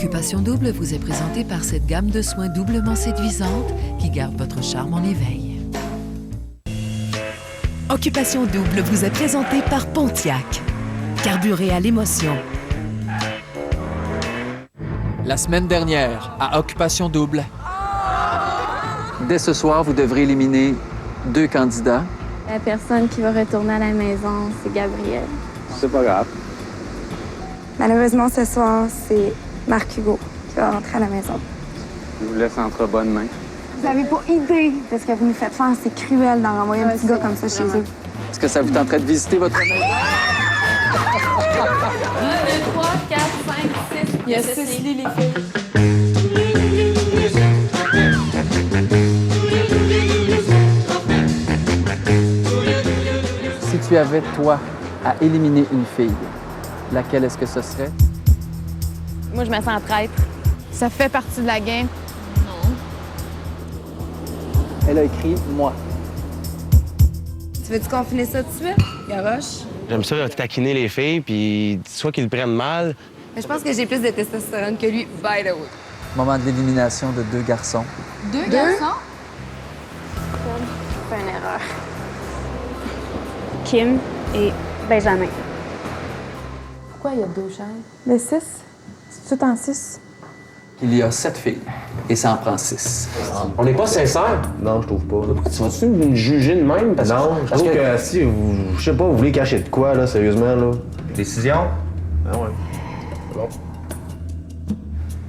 Occupation Double vous est présentée par cette gamme de soins doublement séduisante qui garde votre charme en éveil. Occupation Double vous est présentée par Pontiac. Carburé à l'émotion. La semaine dernière, à Occupation Double. Dès ce soir, vous devrez éliminer 2 candidats. La personne qui va retourner à la maison, c'est Gabriel. C'est pas grave. Malheureusement, ce soir, c'est Marc Hugo qui va rentrer à la maison. Je vous laisse entre bonnes mains. Vous avez pas idée de ce que vous nous faites faire. C'est cruel d'en renvoyer un petit gars comme ça chez eux. Est-ce que ça vous tenterait de visiter votre maison? 1, 2, 3, 4, 5, 6. Il y a 6 lits, les filles. Si tu avais, toi, à éliminer une fille, laquelle est-ce que ce serait? Moi, je me sens traître. Ça fait partie de la game. Elle a écrit « moi ». Tu veux-tu qu'on finisse ça tout de suite, Garoche? J'aime ça taquiner les filles, puis soit qu'ils le prennent mal. Mais je pense que j'ai plus de testostérone que lui, by the way. Moment de l'élimination de 2 garçons. 2 garçons? C'est une erreur. Kim et Benjamin. Pourquoi il y a 2 chaises? Le 6? C'est tout en 6? Il y a 7 filles et ça en prend 6. On n'est pas sincère. Non, je trouve pas. Tu vas-tu me juger de même? Parce Non, je trouve que si vous, je sais pas, vous voulez cacher de quoi, là, sérieusement, là? Décision? Ah ouais. Bon.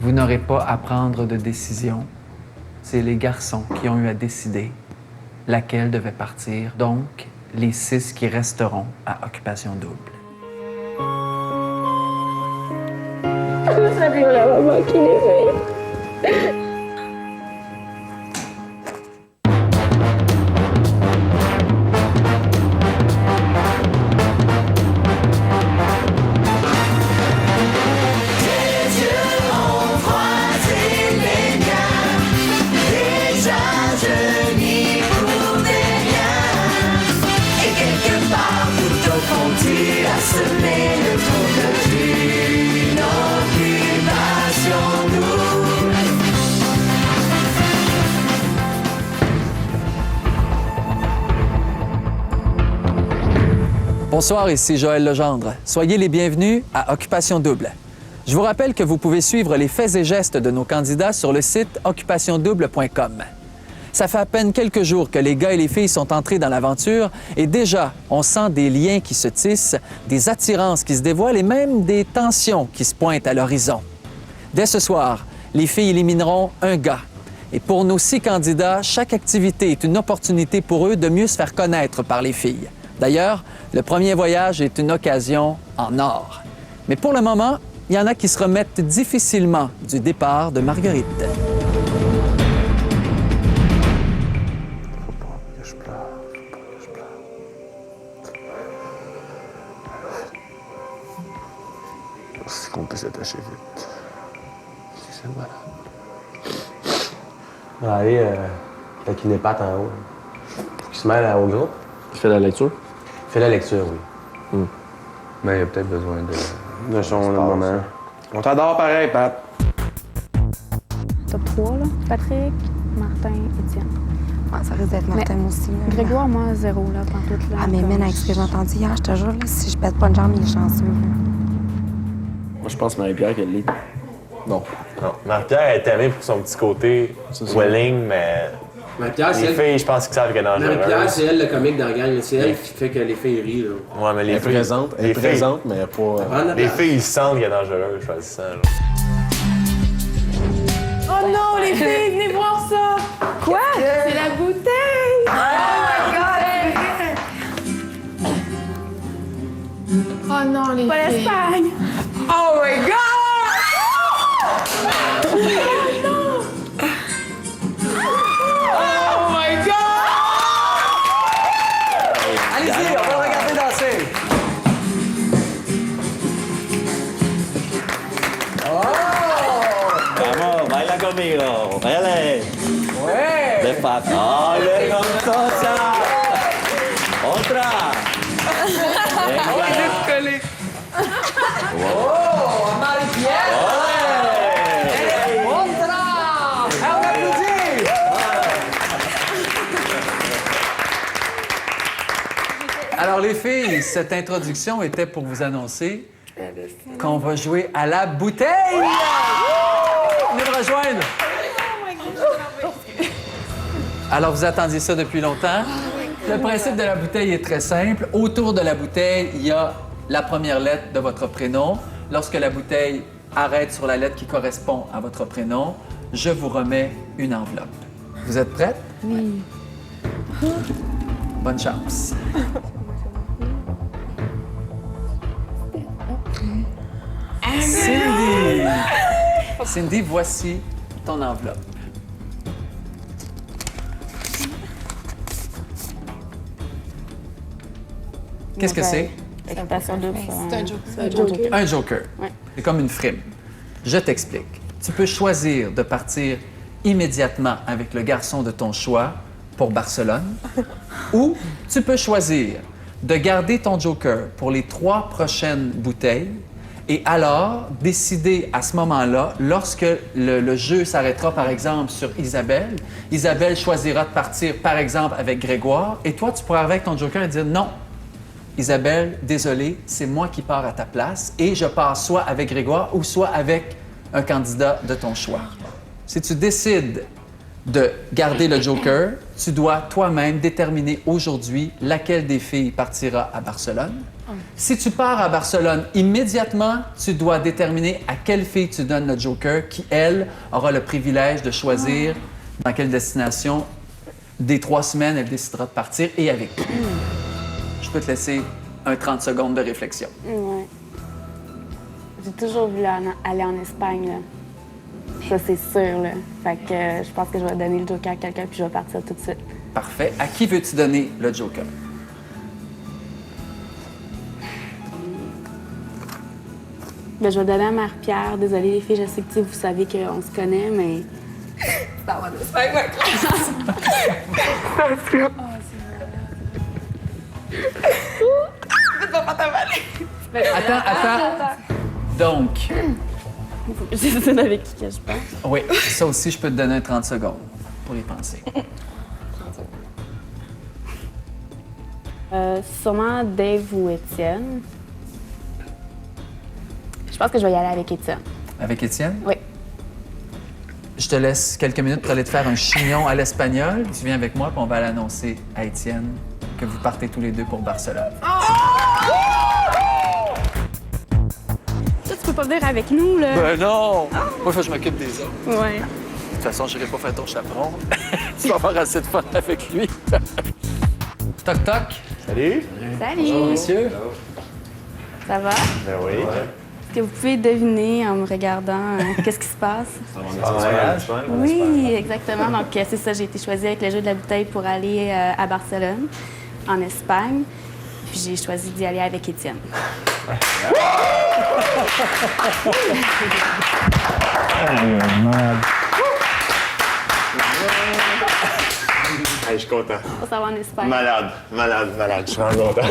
Vous n'aurez pas à prendre de décision. C'est les garçons qui ont eu à décider laquelle devait partir. Donc, les 6 qui resteront à Occupation Double. Ça fait vraiment manquer les filles. Bonsoir, ici Joël Legendre. Soyez les bienvenus à Occupation Double. Je vous rappelle que vous pouvez suivre les faits et gestes de nos candidats sur le site occupationdouble.com. Ça fait à peine quelques jours que les gars et les filles sont entrés dans l'aventure et déjà, on sent des liens qui se tissent, des attirances qui se dévoilent et même des tensions qui se pointent à l'horizon. Dès ce soir, les filles élimineront un gars. Et pour nos 6 candidats, chaque activité est une opportunité pour eux de mieux se faire connaître par les filles. D'ailleurs, le premier voyage est une occasion en or. Mais pour le moment, il y en a qui se remettent difficilement du départ de Marguerite. Faut pas que je pleure. Faut pas que je pleure. Si qu'on peut s'attacher vite. C'est malade. Allez, taquiner Pat en haut. Faut qu'il se mêle au groupe. Tu fais la lecture? Fais la lecture, oui. Mais il y a peut-être besoin de son moment. On t'adore pareil, Pat. Top 3, là. Patrick, Martin, Étienne. Ouais, ça risque d'être Martin aussi. Là. Grégoire, moi, 0, là, pantoute, là. Ah, mais man, avec ce que j'ai entendu hier, je te jure, là, si je pète pas une jambe, il est chanceux. Là. Moi, je pense Marie-Pierre qu'elle l'est. Non. Non, Marie-Pierre est aimée pour son petit côté welling, mais Marie-Pierre, les filles, je pense qu'ils savent qu'elle est dangereuse. Marie-Pierre, c'est elle le comique dans la gang. C'est elle qui fait que les filles rient. Là. Ouais, mais les Elle est filles... présente, elle est présente, mais pas... Prends la Les place. filles, ils sentent qu'elle est dangereuse, choisissant. Là. Oh non, les filles, venez voir ça! Quoi? C'est la bouteille! Oh my God! Oh non, les Pas filles! l'Espagne! Oh my God! Oh my God! Allez-y, on va le regarder danser. Vamos, baila conmigo. Bailale. Ouais! Despacio. ¡Ay, vergonzosa! ¡Otra! Venga. Oh, Marie-Pierre! Alors, les filles, cette introduction était pour vous annoncer qu'on va jouer à la bouteille! Venez me rejoindre! Alors, vous attendiez ça depuis longtemps? Le principe de la bouteille est très simple. Autour de la bouteille, il y a la première lettre de votre prénom. Lorsque la bouteille arrête sur la lettre qui correspond à votre prénom, je vous remets une enveloppe. Vous êtes prêtes? Oui. Bonne chance. Cindy! Cindy, voici ton enveloppe. Qu'est-ce que c'est? Occupation double. C'est un joke. Un joker. Ouais. C'est comme une frime. Je t'explique. Tu peux choisir de partir immédiatement avec le garçon de ton choix pour Barcelone ou tu peux choisir de garder ton joker pour les 3 prochaines bouteilles et alors décider à ce moment-là, lorsque le jeu s'arrêtera par exemple sur Isabelle, Isabelle choisira de partir par exemple avec Grégoire et toi tu pourras avec ton joker et dire non. Isabelle, désolé, c'est moi qui pars à ta place et je pars soit avec Grégoire ou soit avec un candidat de ton choix. Si tu décides de garder le joker, tu dois toi-même déterminer aujourd'hui laquelle des filles partira à Barcelone. Si tu pars à Barcelone immédiatement, tu dois déterminer à quelle fille tu donnes le joker qui, elle, aura le privilège de choisir dans quelle destination des 3 semaines elle décidera de partir et avec qui. Je peux te laisser un 30 secondes de réflexion. Ouais. J'ai toujours voulu aller en Espagne, là. Ça, c'est sûr, là. Fait que je pense que je vais donner le joker à quelqu'un puis je vais partir tout de suite. Parfait. À qui veux-tu donner le joker? Ben, je vais donner à Marie-Pierre. Désolée, les filles, je sais que vous savez qu'on se connaît, mais... Ça va en Espagne, ma classe! Attends. Donc, Je sais avec qui que je parle. oui, ça aussi, je peux te donner un 30 secondes pour y penser. Sûrement Dave ou Étienne. Je pense que je vais y aller avec Étienne. Avec Étienne? Oui. Je te laisse quelques minutes pour aller te faire un chignon à l'espagnol. Tu viens avec moi, puis on va l'annoncer à Étienne que vous partez tous les deux pour Barcelone. Ça, tu peux pas venir avec nous, là? Ben non! Moi, il faut que je m'occupe des autres. Ouais. De toute façon, je n'irai pas faire ton chaperon. Tu vas avoir assez de fun avec lui. Toc, toc. Salut! Salut! Bonjour, monsieur. Ça va? Ben oui. Est-ce que vous pouvez deviner en me regardant qu'est-ce qui se passe? Oui, exactement. Donc, c'est ça, j'ai été choisie avec le jeu de la bouteille pour aller à Barcelone, en Espagne. Puis j'ai choisi d'y aller avec Étienne. Hey, je suis content. On s'en va en Espagne. Malade. Je suis vraiment content.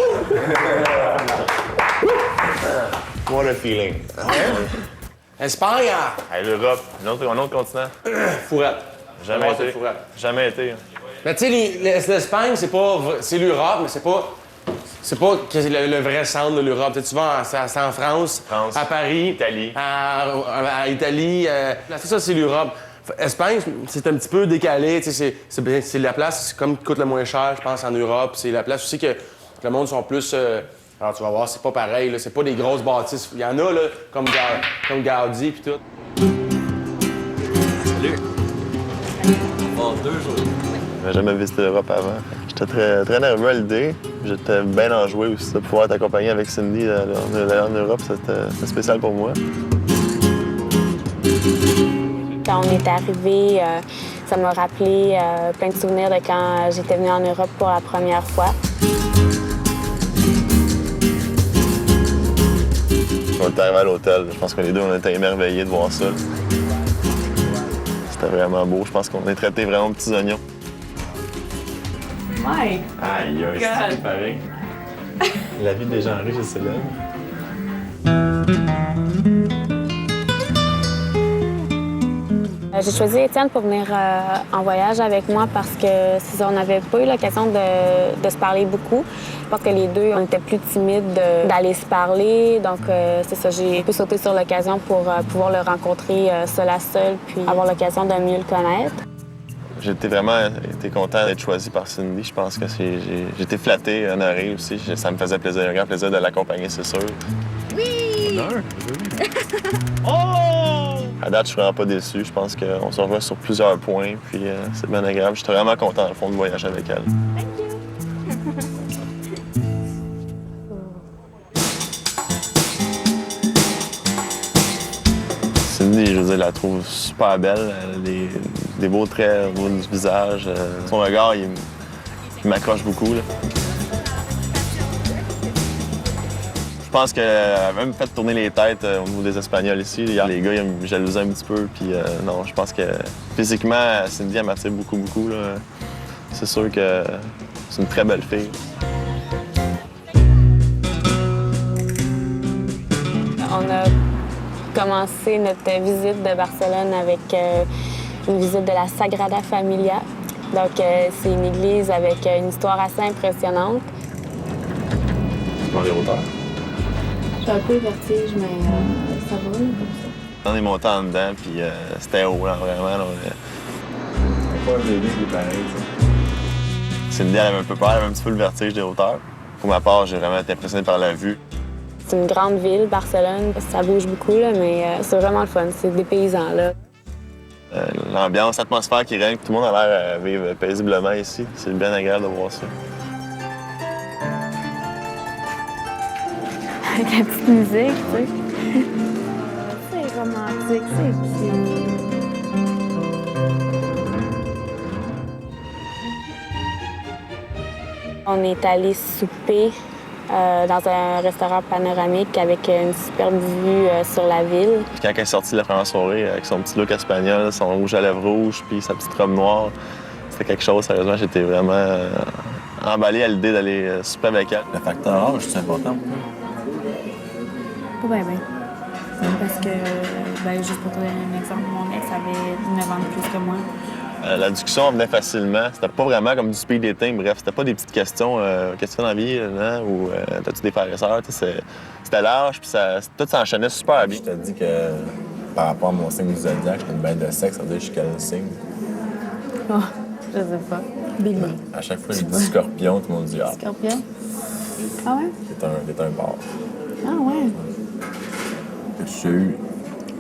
What a feeling. Espagne, Hey, l'Europe, un autre continent. fourrette. Jamais été. Jamais été. Mais tu sais, l'Espagne, c'est pas... C'est l'Europe, mais c'est pas que c'est le vrai centre de l'Europe. Tu sais, tu vas c'est en France, à Paris, Italie. à Italie. Tout ça, c'est l'Europe. Espagne, c'est un petit peu décalé. Tu sais, c'est la place comme qui coûte le moins cher, je pense, en Europe. C'est la place aussi que le monde sont plus... alors, tu vas voir, c'est pas pareil. Là. C'est pas des grosses bâtisses. Il y en a, là, comme Gaudi puis tout. Salut! Oh, 2 jours. J'avais jamais visité l'Europe avant. J'étais très nerveux à l'idée. J'étais bien enjoué aussi de pouvoir t'accompagner avec Cindy en Europe. C'était spécial pour moi. Quand on est arrivé, ça m'a rappelé plein de souvenirs de quand j'étais venue en Europe pour la première fois. On est arrivé à l'hôtel. Je pense que les deux, on était émerveillés de voir ça. C'était vraiment beau. Je pense qu'on est traités vraiment petits oignons. Mike! Aïe, c'est pareil. La vie des gens riches, c'est là. J'ai choisi Étienne pour venir en voyage avec moi parce que c'est ça, on n'avait pas eu l'occasion de se parler beaucoup. Je pense que les deux, on était plus timides d'aller se parler. Donc, c'est ça, j'ai pu sauter sur l'occasion pour pouvoir le rencontrer seul à seul puis avoir l'occasion de mieux le connaître. J'ai vraiment été content d'être choisi par Cindy. Je pense que j'ai été flatté, honoré aussi. Ça me faisait plaisir, un grand plaisir de l'accompagner, c'est sûr. Oui! À date, je suis vraiment pas déçu. Je pense qu'on se revoit sur plusieurs points, puis c'est bien agréable. Je suis vraiment content, dans le fond, de voyager avec elle. Cindy, je veux dire, je la trouve super belle. Elle a des beaux traits au niveau du visage. Son regard, il m'accroche beaucoup, là. Je pense qu'elle a même fait tourner les têtes au niveau des Espagnols ici. Hier, les gars, ils me jalousaient un petit peu. Puis non, je pense que physiquement, Cindy, elle m'attire beaucoup, beaucoup, là. C'est sûr que c'est une très belle fille. On a commencé notre visite de Barcelone avec une visite de la Sagrada Familia. Donc, c'est une église avec une histoire assez impressionnante. Dans les hauteurs. J'ai un peu vertige, mais ça va, comme ça. On est monté en dedans, puis c'était haut, là, vraiment. Là, Pas un bébé qui est pareil, ça. Cindy, elle avait un peu peur, elle avait un petit peu le vertige des hauteurs. Pour ma part, j'ai vraiment été impressionné par la vue. C'est une grande ville, Barcelone. Ça bouge beaucoup, là, mais c'est vraiment le fun. C'est des paysans, là. L'ambiance, l'atmosphère qui règne, tout le monde a l'air à vivre paisiblement ici. C'est bien agréable de voir ça. Avec la petite musique, tu sais. C'est romantique, c'est cute. On est allé souper dans un restaurant panoramique avec une superbe vue sur la ville. Puis quand elle est sortie de la première soirée, avec son petit look espagnol, son rouge à lèvres rouge, puis sa petite robe noire, c'était quelque chose, sérieusement, j'étais vraiment emballé à l'idée d'aller souper avec elle. Le facteur âge, c'est important pour toi? Pas bien, bien. Parce que, juste pour te donner un exemple, mon ex avait 9 ans de plus que moi. La discussion venait facilement. C'était pas vraiment comme du speed dating. Bref, c'était pas des petites questions. Qu'est-ce que tu fais dans la vie? Là, ou t'as-tu des frères et sœurs? C'était large, puis tout s'enchaînait super bien. Je te dis que par rapport à mon signe du zodiaque, j'étais une bête de sexe. Ça veut dire que je suis quel signe? Oh, je sais pas. Bélier. À chaque fois que je dis scorpion, tout le monde dit ah. Scorpion? Ah ouais? T'es un porc. Ah ouais? J'ai eu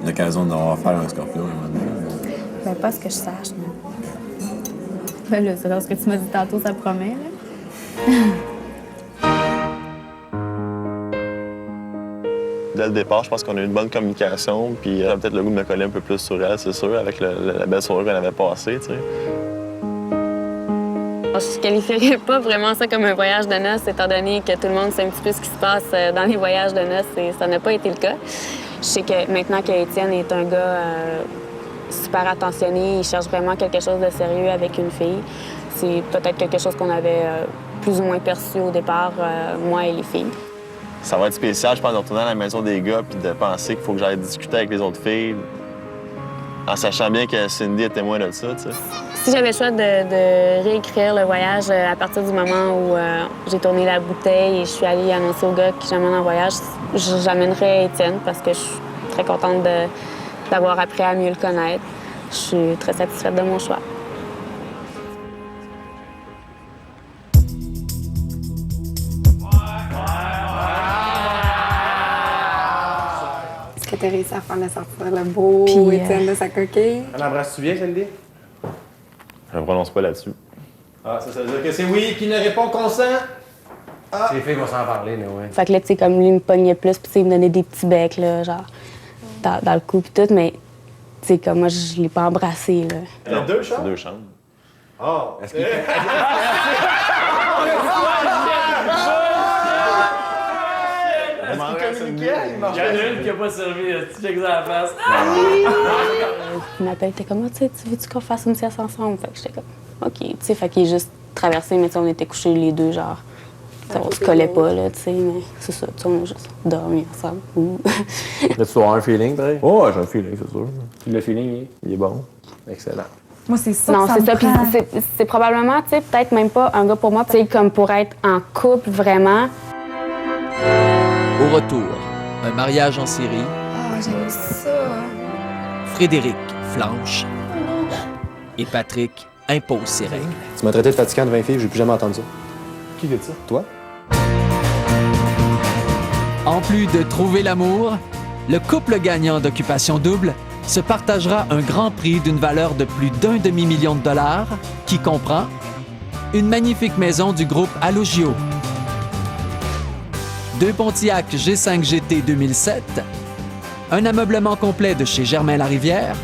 l'occasion d'avoir affaire à un scorpion à un moment donné. Ben, pas ce que je sache, non. Ben là, c'est ce que tu m'as dit tantôt, ça promet, là. Dès le départ, je pense qu'on a eu une bonne communication, puis j'avais peut-être le goût de me coller un peu plus sur elle, c'est sûr, avec la belle soirée qu'on avait passée, tu sais. Je qualifierais pas vraiment ça comme un voyage de noces, étant donné que tout le monde sait un petit peu ce qui se passe dans les voyages de noces, et ça n'a pas été le cas. Je sais que maintenant qu'Étienne est un gars super attentionné, il cherche vraiment quelque chose de sérieux avec une fille. C'est peut-être quelque chose qu'on avait plus ou moins perçu au départ, moi et les filles. Ça va être spécial, je pense, de retourner à la maison des gars puis de penser qu'il faut que j'aille discuter avec les autres filles, en sachant bien que Cindy est témoin de ça, tu sais. Si j'avais le choix de réécrire le voyage à partir du moment où j'ai tourné la bouteille et je suis allée annoncer aux gars que j'amène en voyage, j'amènerais Étienne parce que je suis très contente d'avoir appris à mieux le connaître. Je suis très satisfaite de mon choix. Est-ce que tu as réussi à faire sortir le beau Étienne de sa coquille? Elle embrasse-tu bien, Cindy? Je ne prononce pas là-dessus. Ah, ça veut dire que c'est oui qui ne répond consent? Ah. Les filles vont s'en parler, mais ouais. Fait que là, tu sais, comme lui, il me pognait plus, puis il me donnait des petits becs, là, genre, dans le cou, puis tout, mais, tu sais, comme moi, je l'ai pas embrassé, là. Il y a 2 chambres? 2 chambres. Oh! Est-ce qu'il... Il y en a une qui n'a pas servi, tu checkes ça à la face. Il m'appelle, t'es comme, tu sais, tu veux-tu qu'on fasse une sieste ensemble? Fait que j'étais comme, OK, tu sais, fait qu'il est juste traversé, mais tu sais, on était couchés les deux, genre, On se collait pas, là, tu sais, mais c'est ça. On a juste dormi ensemble. Là, tu dois avoir un feeling, pareil? Oh, ouais, j'ai un feeling, c'est sûr. Le feeling, il est bon. Excellent. Moi, c'est ça. Non, que ça c'est me ça. Puis prend. c'est probablement, tu sais, peut-être même pas un gars pour moi, tu sais, comme pour être en couple vraiment. Au retour, un mariage en série, Ah, j'aime ça. Frédéric flanche et Patrick impose ses règles. Tu m'as traité de fatigant de 20 filles, j'ai plus jamais entendu ça. Qui fait ça? Toi? En plus de trouver l'amour, le couple gagnant d'Occupation Double se partagera un grand prix d'une valeur de plus d'1 demi-million de dollars qui comprend une magnifique maison du groupe Allogio, 2 Pontiac G5 GT 2007, un ameublement complet de chez Germain Larivière,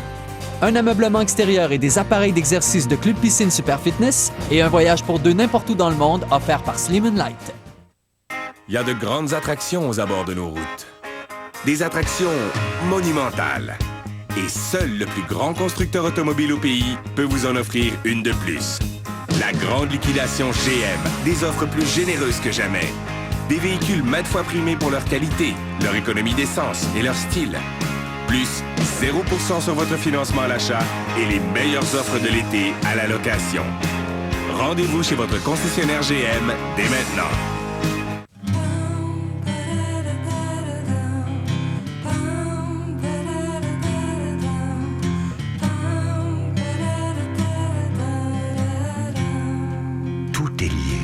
un ameublement extérieur et des appareils d'exercice de Club Piscine Super Fitness et un voyage pour 2 n'importe où dans le monde offert par Slim & Light. Il y a de grandes attractions aux abords de nos routes. Des attractions monumentales. Et seul le plus grand constructeur automobile au pays peut vous en offrir une de plus. La grande liquidation GM. Des offres plus généreuses que jamais. Des véhicules maintes fois primés pour leur qualité, leur économie d'essence et leur style. Plus 0% sur votre financement à l'achat et les meilleures offres de l'été à la location. Rendez-vous chez votre concessionnaire GM dès maintenant. Tout est lié.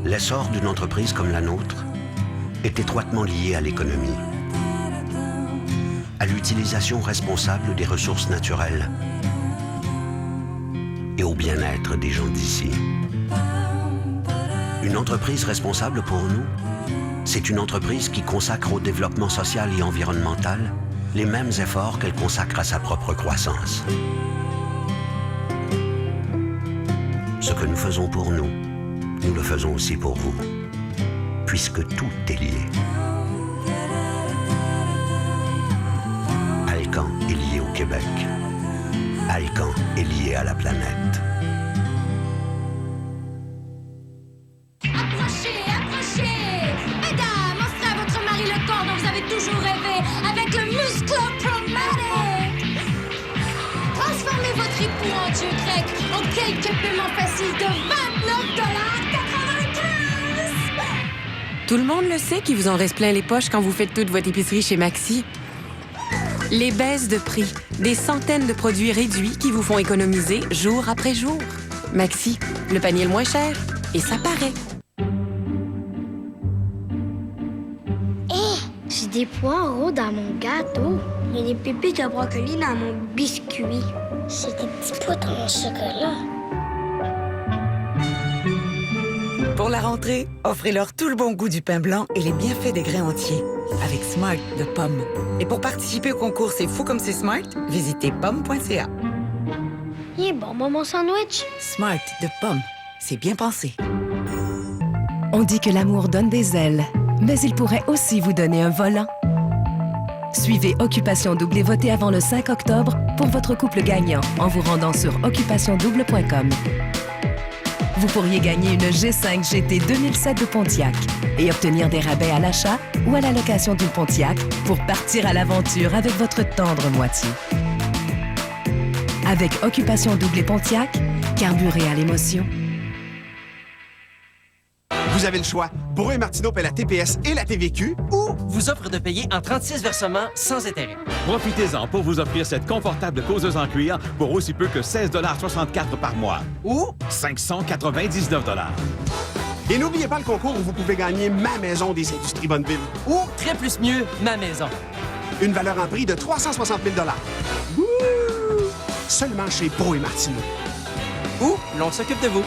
L'essor d'une entreprise comme la nôtre est étroitement lié à l'économie, à l'utilisation responsable des ressources naturelles et au bien-être des gens d'ici. Une entreprise responsable pour nous, c'est une entreprise qui consacre au développement social et environnemental les mêmes efforts qu'elle consacre à sa propre croissance. Ce que nous faisons pour nous, nous le faisons aussi pour vous, puisque tout est lié. Alcan est lié au Québec. Alcan est lié à la planète. Approchez, approchez! Mesdames, offrez à votre mari le corps dont vous avez toujours rêvé avec le Musclo-Pro-Matic! Transformez votre époux en dieu grec en quelques paiements faciles de 29,95 $! Tout le monde le sait qu'il vous en reste plein les poches quand vous faites toute votre épicerie chez Maxi. Les baisses de prix, des centaines de produits réduits qui vous font économiser jour après jour. Maxi, le panier le moins cher, et ça paraît. Hé, j'ai des poireaux dans mon gâteau. Il y a des pépites de brocoli dans mon biscuit. C'est des petits poudres en chocolat. Pour la rentrée, offrez-leur tout le bon goût du pain blanc et les bienfaits des grains entiers avec Smart de Pomme. Et pour participer au concours C'est fou comme c'est Smart, visitez pomme.ca. Il est bon, mon sandwich. Smart de Pomme, c'est bien pensé. On dit que l'amour donne des ailes, mais il pourrait aussi vous donner un volant. Suivez Occupation Double et votez avant le 5 octobre pour votre couple gagnant en vous rendant sur occupationdouble.com. Vous pourriez gagner une G5 GT 2007 de Pontiac et obtenir des rabais à l'achat ou à la location d'une Pontiac pour partir à l'aventure avec votre tendre moitié. Avec Occupation Double et Pontiac, carburez à l'émotion. Vous avez le choix. Brouet Martineau paie la TPS et la TVQ ou vous offre de payer en 36 versements sans intérêt. Profitez-en pour vous offrir cette confortable causeuse en cuir pour aussi peu que 16,64 $ par mois ou 599 $. Et n'oubliez pas le concours où vous pouvez gagner ma maison des Industries Bonneville Ou très plus mieux, ma maison. Une valeur en prix de 360 000 $. Seulement chez Brouet Martineau. Ou l'on s'occupe de vous.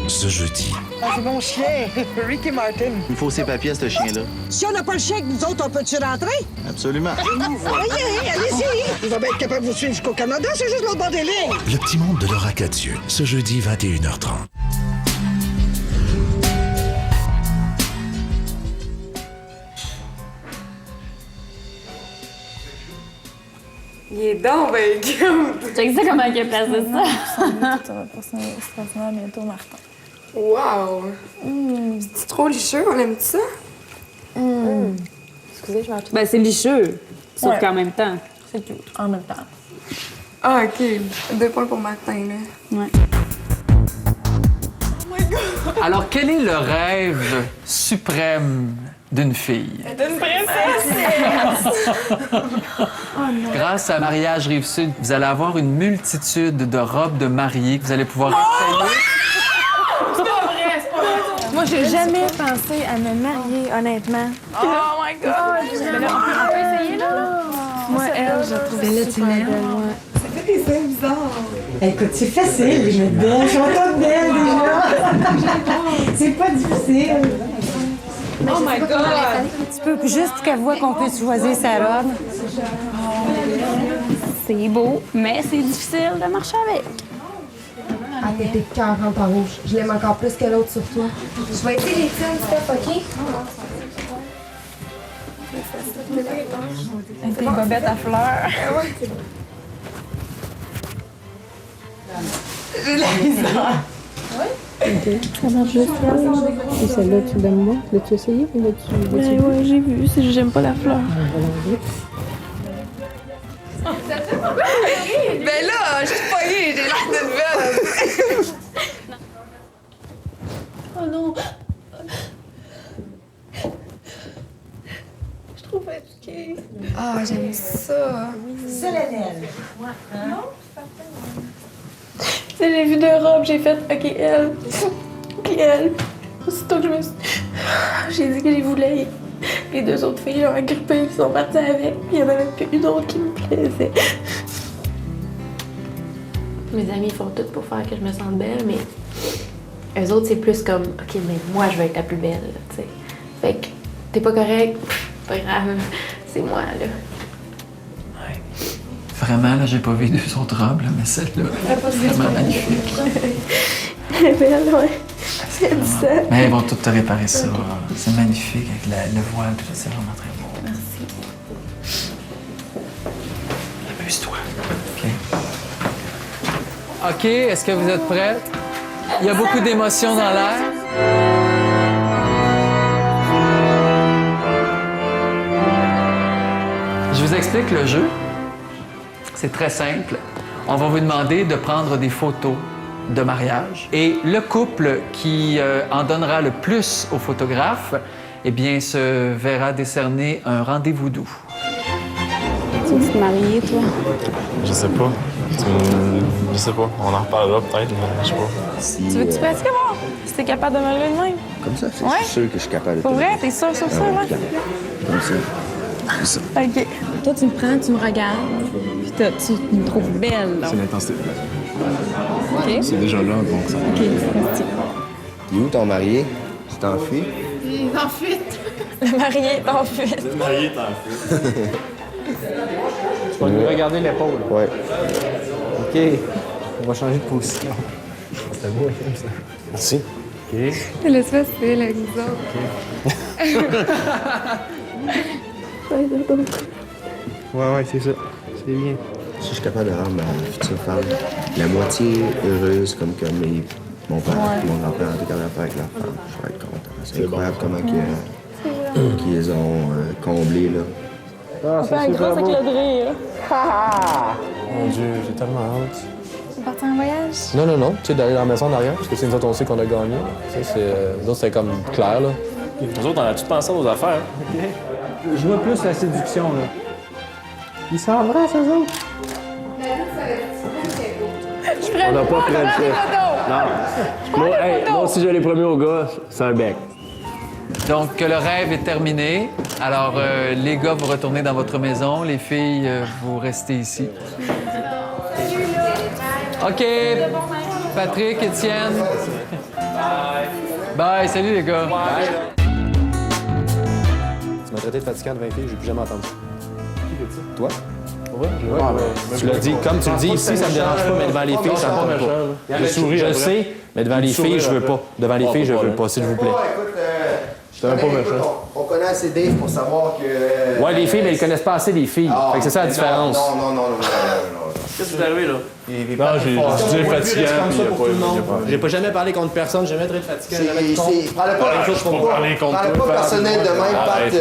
Ce jeudi. Ah, c'est mon chien, Ricky Martin. Il faut ses papiers à ce chien-là. Si on n'a pas le chien, nous autres, on peut-tu rentrer? Absolument. Voyez, allez-y. Vous allez être capable de vous suivre jusqu'au Canada, c'est juste l'autre bord des lignes. Le petit monde de Laura Cadieux, ce jeudi 21h30. Il est donc ben cute! Check ça comment il a placé ça. Ça va passer extraordinaire bientôt, Martin. Wow! C'est trop licheux, on aime ça? Excusez, je vais Ben, c'est licheux, sauf qu'en même temps. C'est tout, en même temps. Ah, OK. 2 points pour Martin, là. Ouais. Alors, quel est le rêve suprême d'une fille? D'une princesse! Grâce à Mariage Rive-Sud, vous allez avoir une multitude de robes de mariée que vous allez pouvoir essayer. C'est pas vrai, c'est pas vrai! Moi, j'ai jamais pensé à me marier, honnêtement. Oh my God! Mais là, on peut essayer, là? Moi, elle, je trouve super belle, ouais. Ça fait des seins bizarres. Écoute, c'est facile, je me belle. Je suis encore belle déjà. C'est pas difficile. Oh my God! Tu peux juste qu'elle voit qu'on peut choisir sa robe. C'est beau, mais c'est difficile de marcher avec. Ah, t'es 40 en rouge. Je l'aime encore plus que l'autre sur toi. Je vais essayer les tiennes, Steph, OK? Tes bobettes à fleurs. J'ai la misère. OK. Ça marche juste là. Et celle-là, tu l'aimes moins? L'as-tu essayé ou l'as-tu... Ouais, j'ai vu. C'est juste j'aime pas la fleur. Ben là, je suis pognée, j'ai l'air d'une belle. Oh non! Je suis trop fatiguée. Ah, j'aime ça. Solennel. Non? Tu sais, j'ai vu deux robes, j'ai fait OK, elle. Puis elle. Aussitôt que je me suis. J'ai dit que je voulais. Les deux autres filles ont agrippé, ils sont partis avec. Puis il y en avait plus une autre qui me plaisait. Mes amis font tout pour faire que je me sente belle, mais eux autres, c'est plus comme OK, mais moi, je veux être la plus belle, tu sais. Fait que t'es pas correct, pas grave, c'est moi, là. Vraiment, là, j'ai pas vu deux autres robes, là, mais celle-là, vraiment magnifique. Elle est belle, ouais. Elle dit ça. Mais ils vont tout te réparer ça. C'est magnifique avec le voile, tout ça, c'est vraiment très beau. Merci. Amuse-toi. OK. OK, est-ce que vous êtes prêts? Il y a beaucoup d'émotions dans l'air. Je vous explique le jeu. C'est très simple. On va vous demander de prendre des photos de mariage. Et le couple qui en donnera le plus au photographe, eh bien, se verra décerner un rendez-vous doux. Tu veux te marier, toi? Je sais pas. Je sais pas. On en reparlera peut-être, mais je sais pas. Tu veux-tu pratiquer, moi? Si t'es capable de me lever de même? Comme ça, c'est Ouais? sûr que je suis capable de Pour te vrai? le T'es sûr sur ça, ouais? ouais? Comme ça. C'est ça. OK. Toi, tu me prends, tu me regardes, puis tu me trouves belle, là. C'est l'intensité. OK. C'est déjà là, donc ça. OK, merci. Puis où ton marié? Tu t'en fuis? Il est en fuite. Le marié est en fuite. Le marié est en fuite. Tu vas lui regarder l'épaule. Ouais. OK. On va changer de position. C'est beau, comme ça. Merci. OK. Laisse facile avec nous autres. Ouais, c'est ça. C'est bien. Si je suis capable de rendre ma future femme la moitié heureuse comme que mon père, mon grand-père était capable de faire avec leur femme, je vais être content. C'est incroyable comment qu'ils ont comblé, là. Ah, On fait un gros éclat de rire. Mon Dieu, j'ai tellement hâte. C'est parti en voyage? Non, tu sais, d'aller dans la maison derrière, parce que c'est nous autres, on sait qu'on a gagné. Tu sais, nous autres, c'est comme clair, là. Nous autres, on a tout pensé à nos affaires. OK. Je vois plus la séduction, là. Ils s'embrassent, eux autres. On n'a pas pris le fait. Non. Moi aussi, je l'ai promis au gars, c'est un bec. Donc, le rêve est terminé. Alors, les gars, vous retournez dans votre maison. Les filles, vous restez ici. OK. Patrick, Étienne. Bye. Bye. Salut, les gars. Bye. Tu m'as traité de fatigant devant les filles, j'ai plus jamais entendu ça. Qui fait ça? Toi? Ouais, Tu l'as dit, comme tu le dis ici, ça me dérange pas, mais devant les filles, ça me tente pas. Je le sais, mais devant les filles, je veux pas. Devant les filles, je veux pas, s'il vous plaît. J'étais même pas méchant. On connaît assez Dave pour savoir que... Ouais, les filles, mais ils connaissent pas assez les filles. Fait que c'est ça la différence. Non. Qu'est-ce qui est arrivé, là? Non, j'ai dit fatigant, puis J'ai pas jamais parlé contre personne, j'ai jamais été fatigant, jamais Prends-le pas personnel de même, Pat.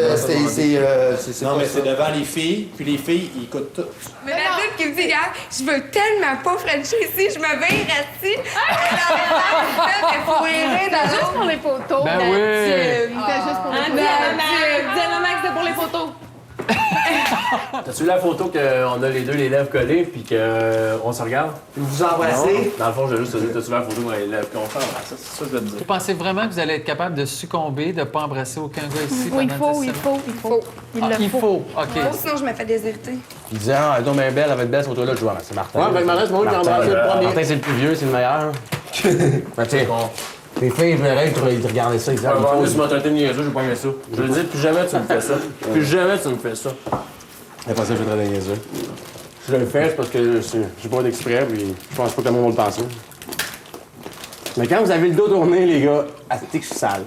Non, mais c'est devant les filles, puis les filles, ils écoutent tout. Mais la fille qui me dit, regarde, je veux tellement pas Frencher ici, je me vais ici. Mais faut rire dans juste pour les photos. Ben oui. C'était juste pour les photos. Dis à Max, c'était pour les photos. T'as-tu vu la photo qu'on a les deux les lèvres collées puis qu'on se regarde? Vous vous embrassez? Dans le fond, je vais juste te dire, t'as-tu vu la photo qu'on a les lèvres qu'on s'embrasse? C'est ça que je veux te dire. Vous pensez vraiment que vous allez être capable de succomber, de ne pas embrasser aucun gars ici Oui, pendant 10 semaines? il faut. OK. Sinon, je me fais déserter. Il disait, ah, elle est donc bien belle, elle va être belle, cette photo-là. Je vois, c'est Martin. Ouais, ben Martin, c'est moi qui ai embrassé le premier. Martin, c'est le plus vieux, c'est le meilleur. Ben, tu sais, les filles, je verrais, ils regardaient ça, ils disaient, il faut... Tu m'as tenté de niaiser, j'ai pas aimé ça. Je le dis, plus jamais tu me fais ça. Plus jamais tu me fais ça. C'est pas ça, je vais te niaiser. Si je le fais, c'est parce que j'ai pas d'exprès, puis je pense pas que le monde va le penser. Mais quand vous avez le dos tourné, les gars, attendez que je suis sale.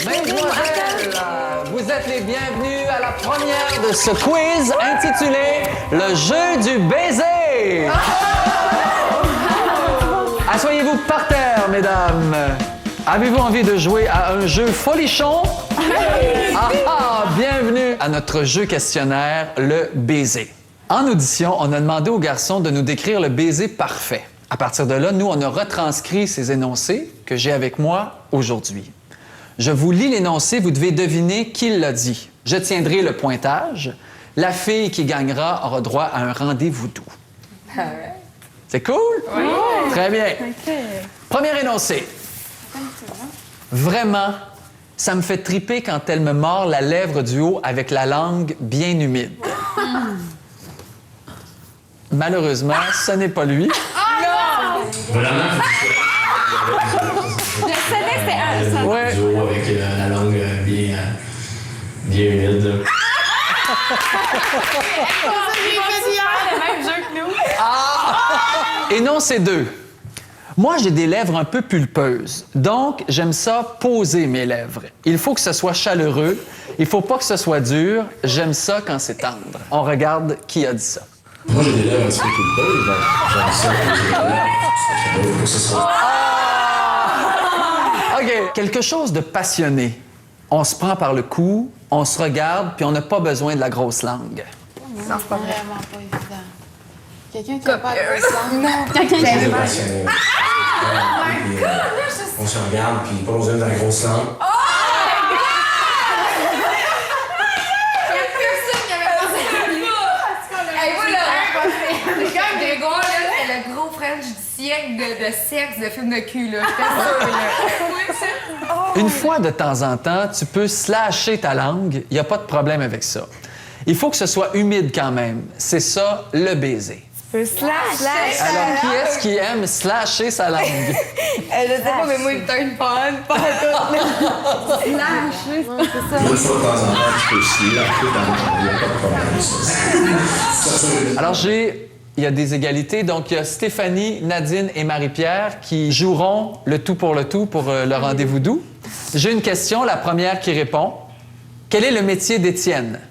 Mesdemoiselles, vous êtes les bienvenus à la première de ce quiz intitulé Le jeu du baiser. Asseyez-vous par terre, mesdames. Avez-vous envie de jouer à un jeu folichon? Bienvenue à notre jeu questionnaire, le baiser. En audition, on a demandé aux garçons de nous décrire le baiser parfait. À partir de là, nous, on a retranscrit ces énoncés que j'ai avec moi aujourd'hui. Je vous lis l'énoncé, vous devez deviner qui l'a dit. Je tiendrai le pointage. La fille qui gagnera aura droit à un rendez-vous doux. C'est cool? Oui. Très bien. OK. Premier énoncé. Vraiment, ça me fait triper quand elle me mord la lèvre du haut avec la langue bien humide. Malheureusement, ce n'est pas lui. Vraiment? Je savais que c'était elle, ça. Ouais. Du haut avec la langue bien humide. Le même jeu que nous. Et non, c'est deux. Moi, j'ai des lèvres un peu pulpeuses, donc j'aime ça poser mes lèvres. Il faut que ce soit chaleureux, il faut pas que ce soit dur, j'aime ça quand c'est tendre. On regarde qui a dit ça. Moi, j'ai des lèvres un petit peu pulpeuses, donc j'aime ça poser mes lèvres pour que ce soit... OK, quelque chose de passionné. On se prend par le cou, on se regarde, puis on n'a pas besoin de la grosse langue. Non, c'est pas vraiment pas évident. Quelqu'un qui a pas de grosse langue. Non, Quelqu'un qui est passionné. On se regarde, puis pas besoin de la grosse langue. C'est comme Grégoire, là, c'est le gros French du siècle de sexe, de film de cul, là. J'étais sûre, là. Une fois de temps en temps, tu peux slasher ta langue, il n'y a pas de problème avec ça. Il faut que ce soit humide quand même. C'est ça, le baiser. Slash. Alors, qui est-ce qui aime slasher sa langue? Je sais pas, mais moi, il me turn pas tout. Slash, c'est ça. Une fois de temps en temps, tu peux aussi lâcher ta langue. Il n'y a pas de problème. Alors, il y a des égalités. Donc, il y a Stéphanie, Nadine et Marie-Pierre qui joueront le tout pour le rendez-vous doux. J'ai une question, la première qui répond. Quel est le métier d'Étienne?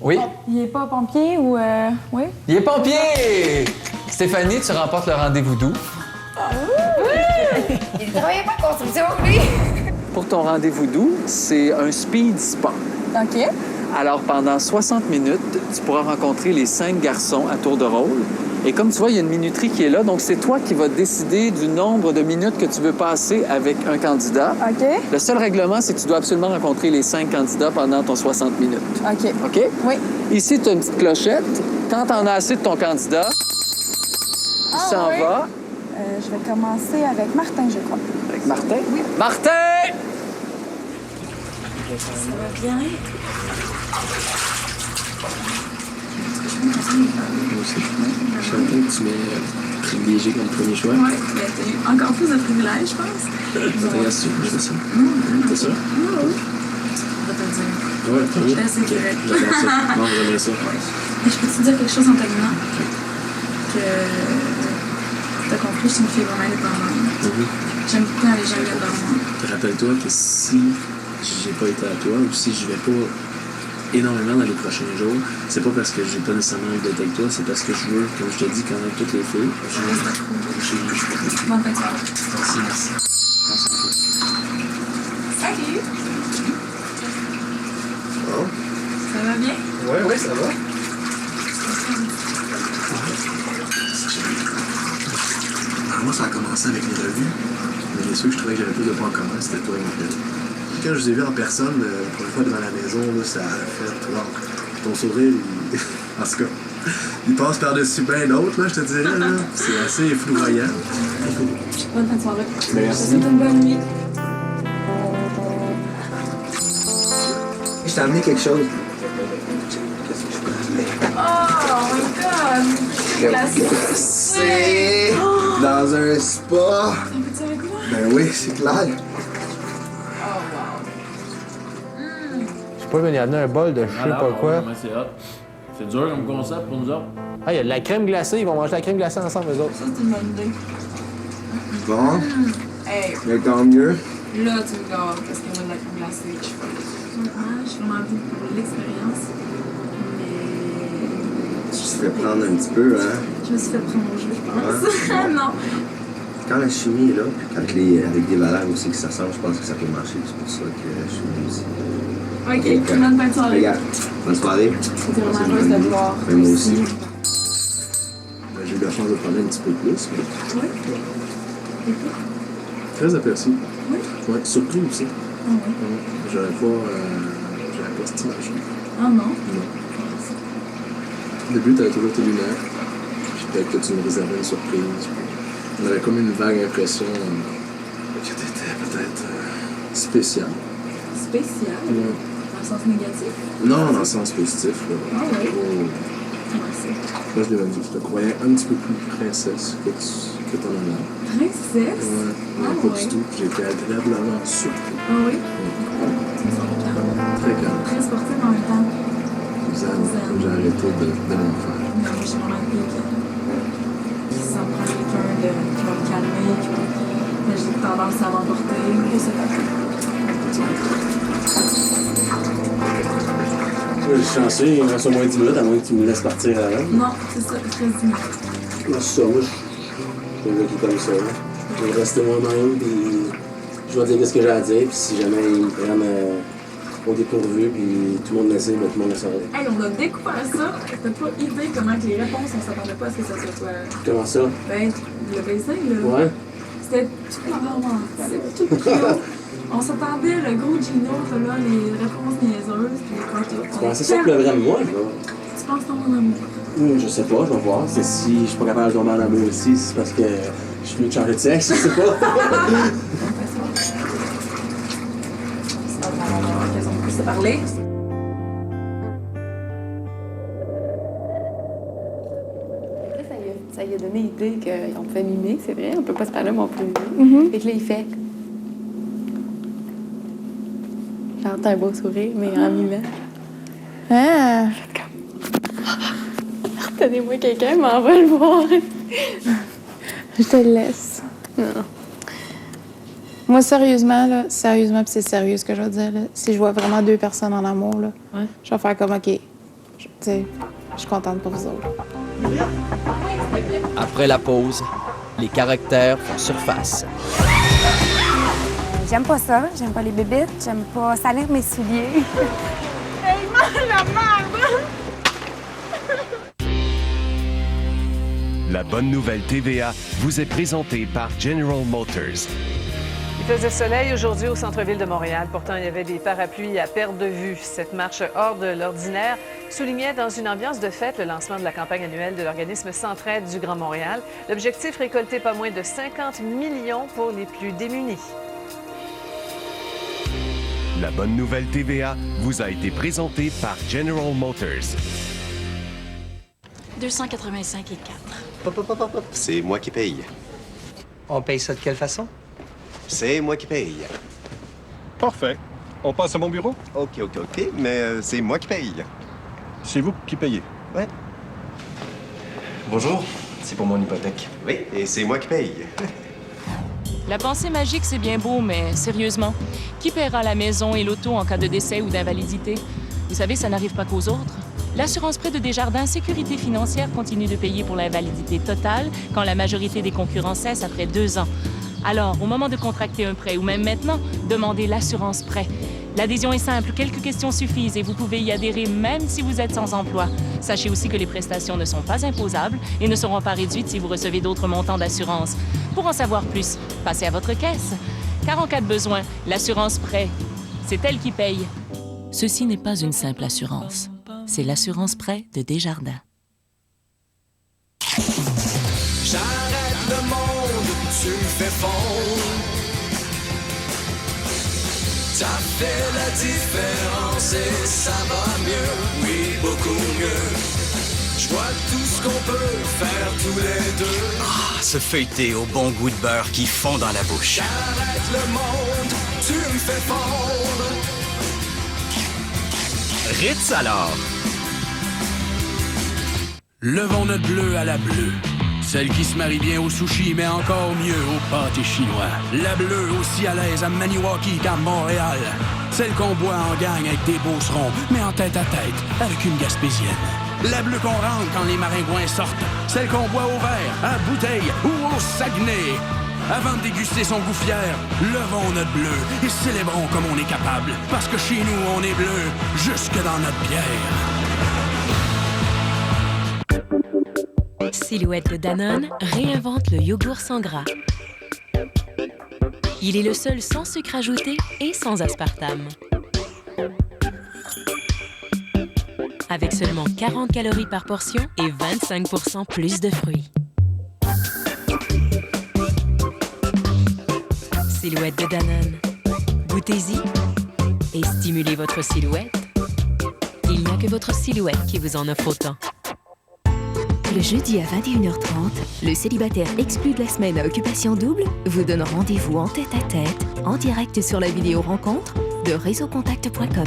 Oui? Il est pas pompier ou... Oui? Il est pompier! Stéphanie, tu remportes le rendez-vous doux. Oui! Il travaillait pas en construction, lui! Pour ton rendez-vous doux, c'est un speed spa. OK. Alors, pendant 60 minutes, tu pourras rencontrer les 5 garçons à tour de rôle. Et comme tu vois, il y a une minuterie qui est là, donc c'est toi qui vas décider du nombre de minutes que tu veux passer avec un candidat. OK. Le seul règlement, c'est que tu dois absolument rencontrer les 5 candidats pendant ton 60 minutes. OK. OK? Oui. Ici, tu as une petite clochette. Quand tu en as assez de ton candidat, il s'en va. Je vais commencer avec Martin, je crois. Avec Martin? Oui. Martin! Ça va bien? Je suis en train que tu m'es privilégié comme premier choix. Oui, mais t'as eu encore plus de privilèges, je pense. T'es sûr que je fais ça? T'es sûr? Oui. Je vais te le dire. Ouais, très bien. Je suis assez correct. J'adore ça. Non, j'aimerais ça. Mais je peux te dire quelque chose en terminant? Que t'as compris, je suis une fille vraiment indépendante. J'aime beaucoup quand les gens viennent vers moi. Rappelle-toi que si j'ai pas été à toi ou si je vais pas énormément dans les prochains jours, c'est pas parce que j'ai pas nécessairement envie d'être avec toi, c'est parce que je veux, comme je te dis, connaître toutes les filles. Bonne fin de soirée. Merci, merci. Merci à toi. Salut! Oh. Ça va bien? Ouais, ça va. Moi, ça a commencé avec les revues. Mais ceux que je trouvais que j'avais plus de points en commun, c'était toi et Michael. Quand je vous ai vu en personne, la première fois devant la maison, là, ça a fait wow. Ton sourire, en tout cas, il passe par-dessus bien d'autres, là, je te dirais. Là. C'est assez foudroyant. Bonne fin de soirée. Merci. Une bonne nuit. Je t'ai amené quelque chose. Oh my god! C'est dans un spa. T'en veux-tu avec moi? Ben oui, c'est clair. Je sais pas, il y a amené un bol de je sais pas quoi. C'est hot. C'est dur comme concept pour nous autres. Ah, il y a de la crème glacée. Ils vont manger de la crème glacée ensemble, eux autres. Ça, c'est une bonne idée. Bon. Hey, Mais tant mieux. là, tu me gardes parce qu'il y a de la crème glacée. Je suis vraiment venue pour l'expérience. Mais. Tu te fais prendre un petit peu, hein? Je me suis fait prendre au jeu, je pense. Ouais. Non. Quand la chimie est là, avec des valeurs aussi qui s'assemblent, je pense que ça peut marcher. C'est pour ça que je suis venu ici. Ok, bonne fin de soirée. Regarde, bonne soirée. C'était vraiment heureuse de te voir. Ben, moi aussi. Ben, j'ai eu la chance de parler un petit peu plus. Mais... Oui. Très aperçu. Oui. Ouais, surpris aussi. Ah oui. J'avais pas cette image. Ah non? Non. Au début, t'avais toujours tes lunettes. Puis peut-être que tu me réservais une surprise. On avait comme une vague impression que t'étais peut-être spécial. Spécial? Ouais. Dans le sens négatif? Non, dans le sens positif. Là. Ah oui? Oh. Merci. Moi, je te croyais un petit peu plus princesse que ton honneur. Princesse? Ouais, mais Ah pas ouais. du tout. J'ai été agréablement surpris. Ah oui? Ouais. Tu me sens calme. Très calme. Très sportive en même temps. Zen, j'ai arrêté de m'en faire. Non, moi, je suis vraiment quelqu'un qui s'en prend quelqu'un qui va me calmer, mais j'ai tendance à m'emporter. Et c'est pas Je suis chanceux, il me reste au moins 10 minutes, à moins que tu me laisses partir avant. Non, c'est ça, je reste 10 minutes. Non, c'est ça, moi, je suis un gars qui est comme ça. Là. Je vais rester moi-même, puis je vais dire ce que j'ai à dire, puis si jamais ils me prennent au dépourvu, puis tout le monde le sait, mais tout le monde le saurait. Hey, on a découvert ça. T'as pas idée comment que les réponses, on s'attendait pas à ce que ça soit toi. Comment ça? Ben, le baiser, là. Ouais. C'était tout romantique, tout cute. On s'attendait, le gros Gino, là, les réponses niaiseuses, puis les contours. Tu pensais ça pleurait de moi, là? Tu penses ton mon amour? Je sais pas, je vais voir. C'est si je suis pas capable de tomber en amour aussi, c'est parce que je suis venu de changer de sexe, je sais pas. On va avoir l'occasion de plus se parler. Ça lui a donné l'idée qu'on pouvait mimer, c'est vrai, on peut pas se parler, mais on peut mimer. Mhm. Et que là, il fait. Genre, t'as un beau sourire, mais en mimant. Ah! Retenez-moi quelqu'un, mais on va le voir. Je te laisse. Non. Moi, sérieusement, puis c'est sérieux ce que je veux dire, là, si je vois vraiment deux personnes en amour, là, je vais faire comme, OK, tu sais, je suis contente pour vous autres. Après la pause, les caractères font surface. J'aime pas ça, j'aime pas les bébites, j'aime pas salir mes souliers. Hey, mange la merde! La bonne nouvelle TVA vous est présentée par General Motors. Il faisait soleil aujourd'hui au centre-ville de Montréal. Pourtant, il y avait des parapluies à perte de vue. Cette marche hors de l'ordinaire soulignait dans une ambiance de fête le lancement de la campagne annuelle de l'organisme Centraide du Grand Montréal. L'objectif, récolter pas moins de 50 millions pour les plus démunis. La bonne nouvelle TVA vous a été présentée par General Motors. 285 et 4. C'est moi qui paye. On paye ça de quelle façon? C'est moi qui paye. Parfait. On passe à mon bureau? OK, mais c'est moi qui paye. C'est vous qui payez? Ouais. Bonjour, c'est pour mon hypothèque. Oui, et c'est moi qui paye. La pensée magique, c'est bien beau, mais sérieusement, qui paiera la maison et l'auto en cas de décès ou d'invalidité? Vous savez, ça n'arrive pas qu'aux autres. L'assurance prêt de Desjardins Sécurité financière continue de payer pour l'invalidité totale quand la majorité des concurrents cessent après 2 ans. Alors, au moment de contracter un prêt ou même maintenant, demandez l'assurance prêt. L'adhésion est simple, quelques questions suffisent et vous pouvez y adhérer même si vous êtes sans emploi. Sachez aussi que les prestations ne sont pas imposables et ne seront pas réduites si vous recevez d'autres montants d'assurance. Pour en savoir plus, passez à votre caisse. Car en cas de besoin, l'assurance prêt, c'est elle qui paye. Ceci n'est pas une simple assurance. C'est l'assurance prêt de Desjardins. J'arrête le monde, tu me fais fondre. Ça fait la différence et ça va mieux, oui, beaucoup mieux. Je vois tout ce qu'on peut faire tous les deux. Ah, ce feuilleté au bon goût de beurre qui fond dans la bouche. J'arrête le monde, tu me fais fondre. Ritz alors. Levons notre bleu à la bleue. Celle qui se marie bien au sushi, mais encore mieux au pâté chinois. La bleue aussi à l'aise à Maniwaki qu'à Montréal. Celle qu'on boit en gang avec des beaucerons, mais en tête à tête avec une Gaspésienne. La bleue qu'on rentre quand les maringouins sortent. Celle qu'on boit au verre, à bouteille ou au Saguenay. Avant de déguster son goût fier, levons notre bleu et célébrons comme on est capable. Parce que chez nous, on est bleu jusque dans notre bière. Silhouette de Danone réinvente le yogourt sans gras. Il est le seul sans sucre ajouté et sans aspartame. Avec seulement 40 calories par portion et 25% plus de fruits. Silhouette de Danone. Goûtez-y et stimulez votre silhouette. Il n'y a que votre silhouette qui vous en offre autant. Le jeudi à 21h30, le célibataire exclu de la semaine à Occupation Double vous donne rendez-vous en tête-à-tête, en direct sur la vidéo rencontre de réseaucontact.com.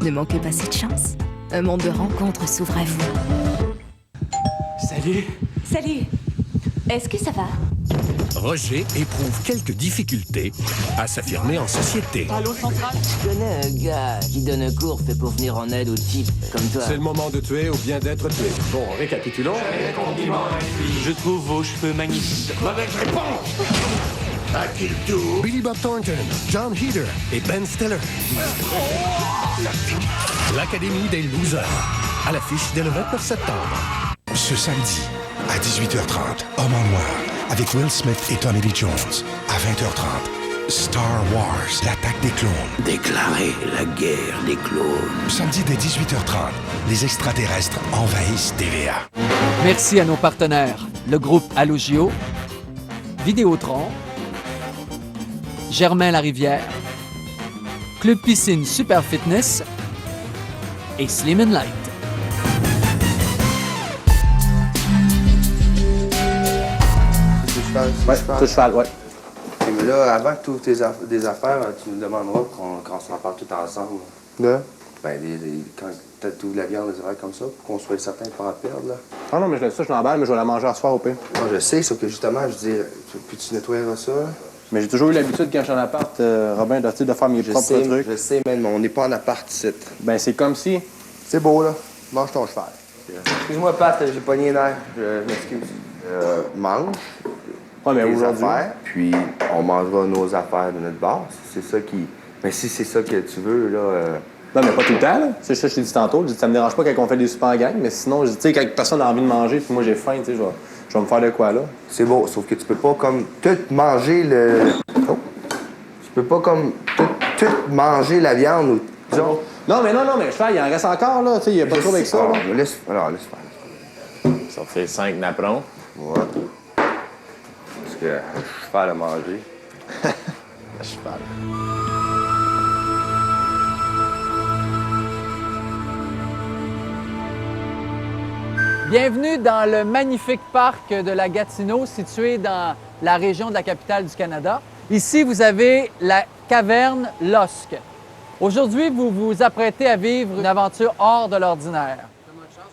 Ne manquez pas cette chance. Un monde de rencontres s'ouvre à vous. Salut. Salut. Est-ce que ça va? Roger éprouve quelques difficultés à s'affirmer en société. Allô, central? Je connais un gars qui donne un cours fait pour venir en aide aux types comme toi. C'est le moment de tuer ou bien d'être tué. Bon, récapitulons. Je trouve vos cheveux magnifiques. Mauvaise réponse! À qui le tour? Billy Bob Thornton, John Heder et Ben Stiller. L'Académie des losers. À l'affiche dès le 29 septembre. Ce samedi, à 18h30, Homme en noir, avec Will Smith et Tommy Lee Jones. À 20h30, Star Wars, l'attaque des clones. Déclarer la guerre des clones. Samedi dès 18h30, les extraterrestres envahissent TVA. Merci à nos partenaires, le groupe Allogio, Vidéotron, Germain Larivière, Club Piscine Super Fitness et Slim & Light. Ouais, tout cheval, ouais. Mais là, avant que tu ouvres des affaires, tu nous demanderas qu'on s'en parle tout ensemble. Là? Ben, quand tu ouvres la viande, des affaires comme ça, pour qu'on soit certain de ne pas en perdre, là. Ah non, mais je l'emballe, mais je vais la manger à soir au pire. Non, je sais, sauf que justement, je dis, puis tu nettoieras ça. Mais j'ai toujours eu l'habitude, quand je suis en appart, Robin, de faire mes propres trucs. Je sais, mais on n'est pas en appart ici. Ben, c'est comme si. C'est beau, là. Mange ton cheval. Excuse-moi, Pat, j'ai pogné les nerfs. Je m'excuse. Mange. Ouais, mais les aujourd'hui. affaires, puis on mangera nos affaires de notre bar. C'est ça qui. Mais si c'est ça que tu veux, là. Non, mais pas tout le temps, là. C'est ça que je t'ai dit tantôt. Je dis, ça me dérange pas quand on fait des super gangs, mais sinon, tu sais, quand personne n'a envie de manger, puis moi j'ai faim, tu sais, je vais me faire de quoi, là. C'est beau, sauf que tu peux pas comme tout manger le. Oh. Tu peux pas comme tout manger la viande ou. Disons. Non, mais je fais, il en reste encore, là. Tu sais, il y a pas trop avec ça, là. Laisse faire. Ça fait 5 napperons. Ouais. Parce que le cheval à manger. Le cheval. Bienvenue dans le magnifique parc de la Gatineau, situé dans la région de la capitale du Canada. Ici, vous avez la caverne Losque. Aujourd'hui, vous vous apprêtez à vivre une aventure hors de l'ordinaire.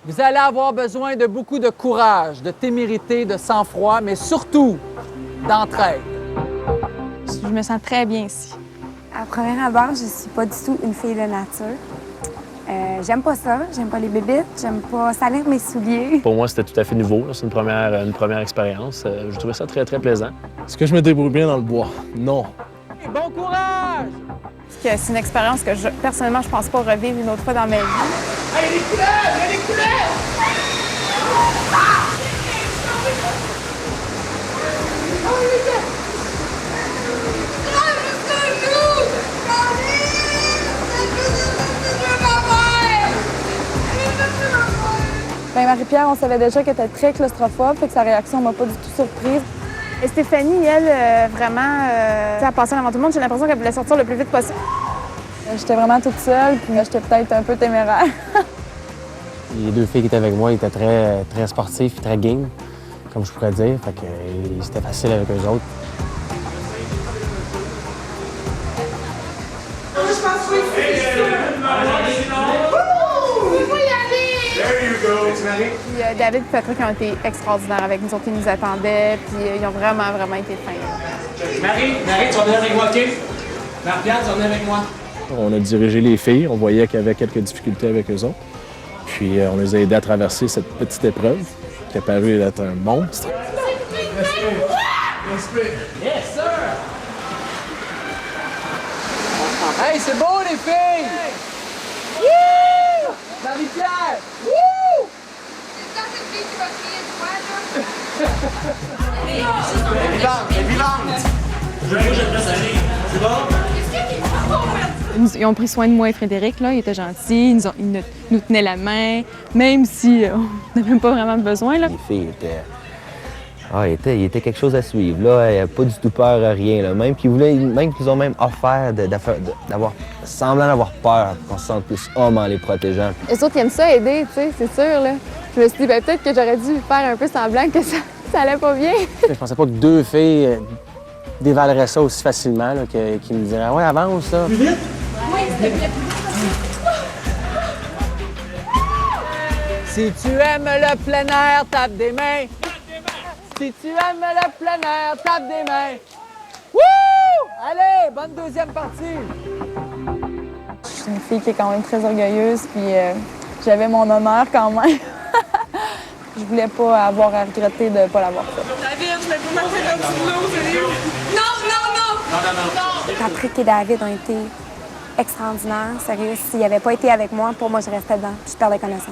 Vous allez avoir besoin de beaucoup de courage, de témérité, de sang-froid, mais surtout d'entraide. Je me sens très bien ici. À première abord, je suis pas du tout une fille de nature. J'aime pas ça, j'aime pas les bébites, j'aime pas salir mes souliers. Pour moi, c'était tout à fait nouveau. C'est une première expérience. Je trouvais ça très, très plaisant. Est-ce que je me débrouille bien dans le bois? Non. Bon courage! C'est une expérience que, personnellement, je pense pas revivre une autre fois dans ma vie. Hey, les couleurs! Les couleurs! Bien, Marie-Pierre, on savait déjà qu'elle était très claustrophobe, fait que sa réaction m'a pas du tout surprise. Et Stéphanie, elle, vraiment, elle passait devant tout le monde. J'ai l'impression qu'elle voulait sortir le plus vite possible. J'étais vraiment toute seule, puis j'étais peut-être un peu téméraire. Les deux filles qui étaient avec moi étaient très sportives, très game, comme je pourrais dire. Fait que c'était facile avec eux autres. Puis, David et Patrick ont été extraordinaires avec nous autres. Ils nous attendaient, puis ils ont vraiment été fins. Marie, tu vas venir avec moi, OK? Marie-Pierre, tu vas venir avec moi. On a dirigé les filles, on voyait qu'il y avait quelques difficultés avec eux autres. Puis on les a aidés à traverser cette petite épreuve qui a paru être un monstre. Yes, sir! Hey, c'est beau, les filles! Wouh! Marie-Pierre! Wouh! Elle est vivante! Je te laisse aller. C'est bon? Ils ont pris soin de moi et Frédéric, là. Ils étaient gentils, ils nous tenaient la main, même si on n'avait même pas vraiment besoin, là. Les filles étaient... il était quelque chose à suivre, là. Il n'y avait pas du tout peur à rien, là. Même qu'ils ont même offert d'avoir semblant d'avoir peur, qu'on se sente plus homme en les protégeant. Les autres, ils aiment ça aider, tu sais, c'est sûr, là. Je me suis dit, peut-être que j'aurais dû faire un peu semblant que ça allait pas bien. Je pensais pas que deux filles dévaleraient ça aussi facilement, là, qu'ils me diraient « Ouais, avance, ça! » Plus vite? Oui, s'il te plaît. Si tu aimes le plein air, tape des mains. Si tu aimes le plein air, tape des mains. Wouh! Allez, bonne deuxième partie. Je suis une fille qui est quand même très orgueilleuse, puis j'avais mon honneur quand même. Je voulais pas avoir à regretter de ne pas l'avoir fait. David, je vais pas marcher dans le l'eau, sérieux? Non! Patrick et David ont été extraordinaires, sérieux. S'ils n'avaient pas été avec moi, pour moi, je restais dedans. Je perdais connaissance.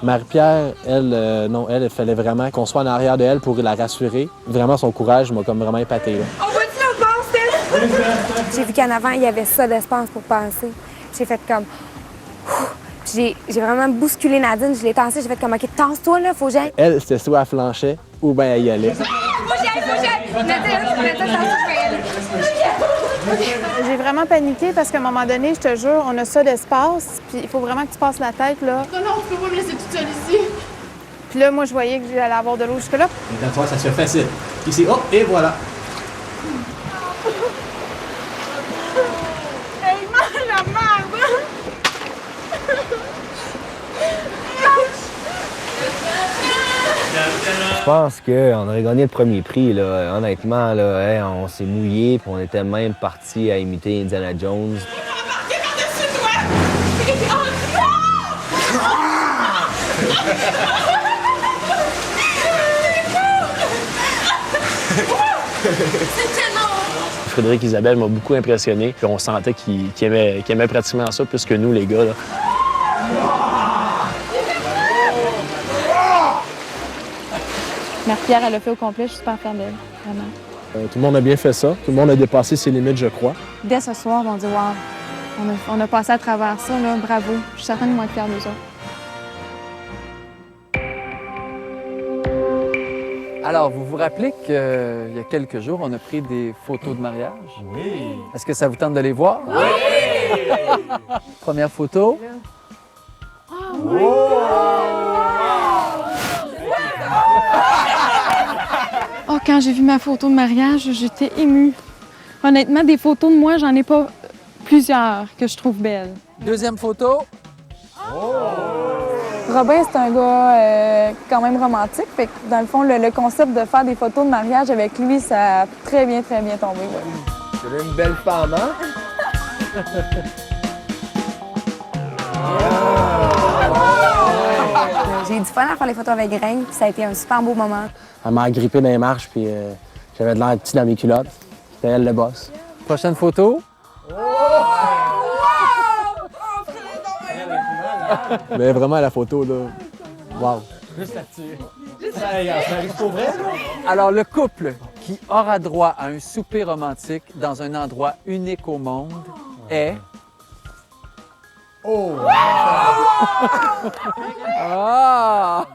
Marie-Pierre, elle fallait vraiment qu'on soit en arrière d'elle pour la rassurer. Vraiment, son courage m'a comme vraiment épaté, là. On va-tu la passer? J'ai vu qu'en avant, il y avait ça d'espace pour passer. J'ai fait comme... J'ai vraiment bousculé Nadine, je l'ai tassée, j'ai fait comme « OK, tasse-toi, là, faut que j'aille. » Elle, c'était soit elle flanchait ou bien elle y allait. Faut que j'aille! Nadine, J'ai vraiment paniqué parce qu'à un moment donné, je te jure, on a ça d'espace, puis il faut vraiment que tu passes la tête, là. Non, tu peux pas me laisser toute seule ici. Puis là, moi, je voyais que j'allais avoir de l'eau jusque-là. Et dans toi, ça se fait facile. Ici, hop, et voilà. Hey, mange la merde! Je pense qu'on aurait gagné le premier prix, là. Honnêtement, là, on s'est mouillé, puis on était même parti à imiter Indiana Jones. Frédéric et Isabelle m'ont beaucoup impressionné, puis on sentait qu'ils aimaient pratiquement ça plus que nous, les gars, là. Marie-Pierre, elle l'a fait au complet, je suis super fière d'elle, vraiment. Tout le monde a bien fait ça. Tout le monde a dépassé ses limites, je crois. Dès ce soir, on dit « Wow, on a passé à travers ça, là, bravo. » Je suis certaine de moi être fière d'eux autres. Alors, vous vous rappelez qu'il y a quelques jours, on a pris des photos de mariage? Oui. Est-ce que ça vous tente de les voir? Oui! Première photo. Oh, quand j'ai vu ma photo de mariage, j'étais émue. Honnêtement, des photos de moi, j'en ai pas plusieurs que je trouve belles. Deuxième photo. Robin, c'est un gars quand même romantique. Fait que, dans le fond, le concept de faire des photos de mariage avec lui, ça a très bien tombé. Ouais. C'est une belle femme, hein? J'ai eu du fun à faire les photos avec Graine, puis ça a été un super beau moment. Elle m'a agrippé dans les marches, puis j'avais de l'air petit dans mes culottes. C'était elle le boss. Prochaine photo. Mais vraiment, la photo, là, wow. Juste là-dessus. Ça arrive pour vrai? Alors, le couple qui aura droit à un souper romantique dans un endroit unique au monde est... Oh! Ah!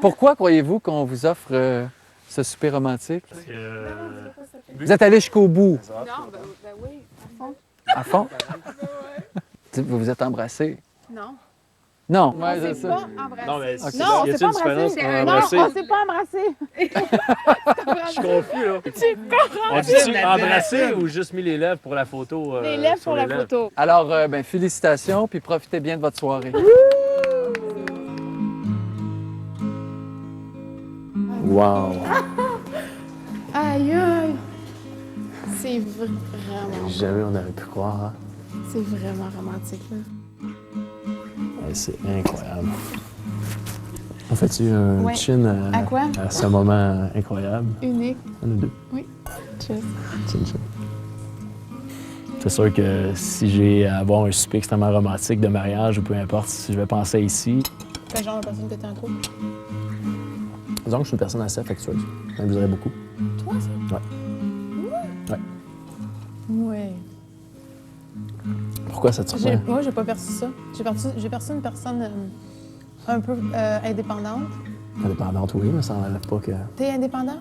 Pourquoi croyez-vous qu'on vous offre ce souper romantique? Parce que... Vous êtes allé jusqu'au bout. Non, ben oui, à fond. À fond? Vous vous êtes embrassés? Non. Non. On s'est pas embrassé. Non, mais Ok. Non, on y s'est a-t-il pas une différence entre embrassé. Non, embrasser? on s'est pas embrassé. Je suis confus, là. Tu comprends? On dit-tu embrasser ou juste mis les lèvres pour la photo? Les lèvres sur pour les la lèvres? photo. Alors, ben, félicitations, puis profitez bien de votre soirée. Wow! Aïe, aïe. C'est vraiment... Jamais on aurait pu croire, hein? C'est vraiment romantique, là. Ouais, c'est incroyable. On fait-tu un Ouais. chin À quoi? à ce moment incroyable? Unique. On est deux. Oui. Cheers. Chin chin. C'est sûr que si j'ai à avoir un souper extrêmement romantique de mariage ou peu importe, si je vais penser ici, Quel genre de personne que t'es en couple? disons que je suis une personne assez affectueuse. Ça m'amuserait beaucoup. Toi, ça? Ouais. Ouais. Ouais. Pourquoi ça te surprend? Moi, j'ai pas perçu ça. J'ai perçu une personne un peu indépendante. Indépendante, oui, mais ça n'enlève pas que... T'es indépendant?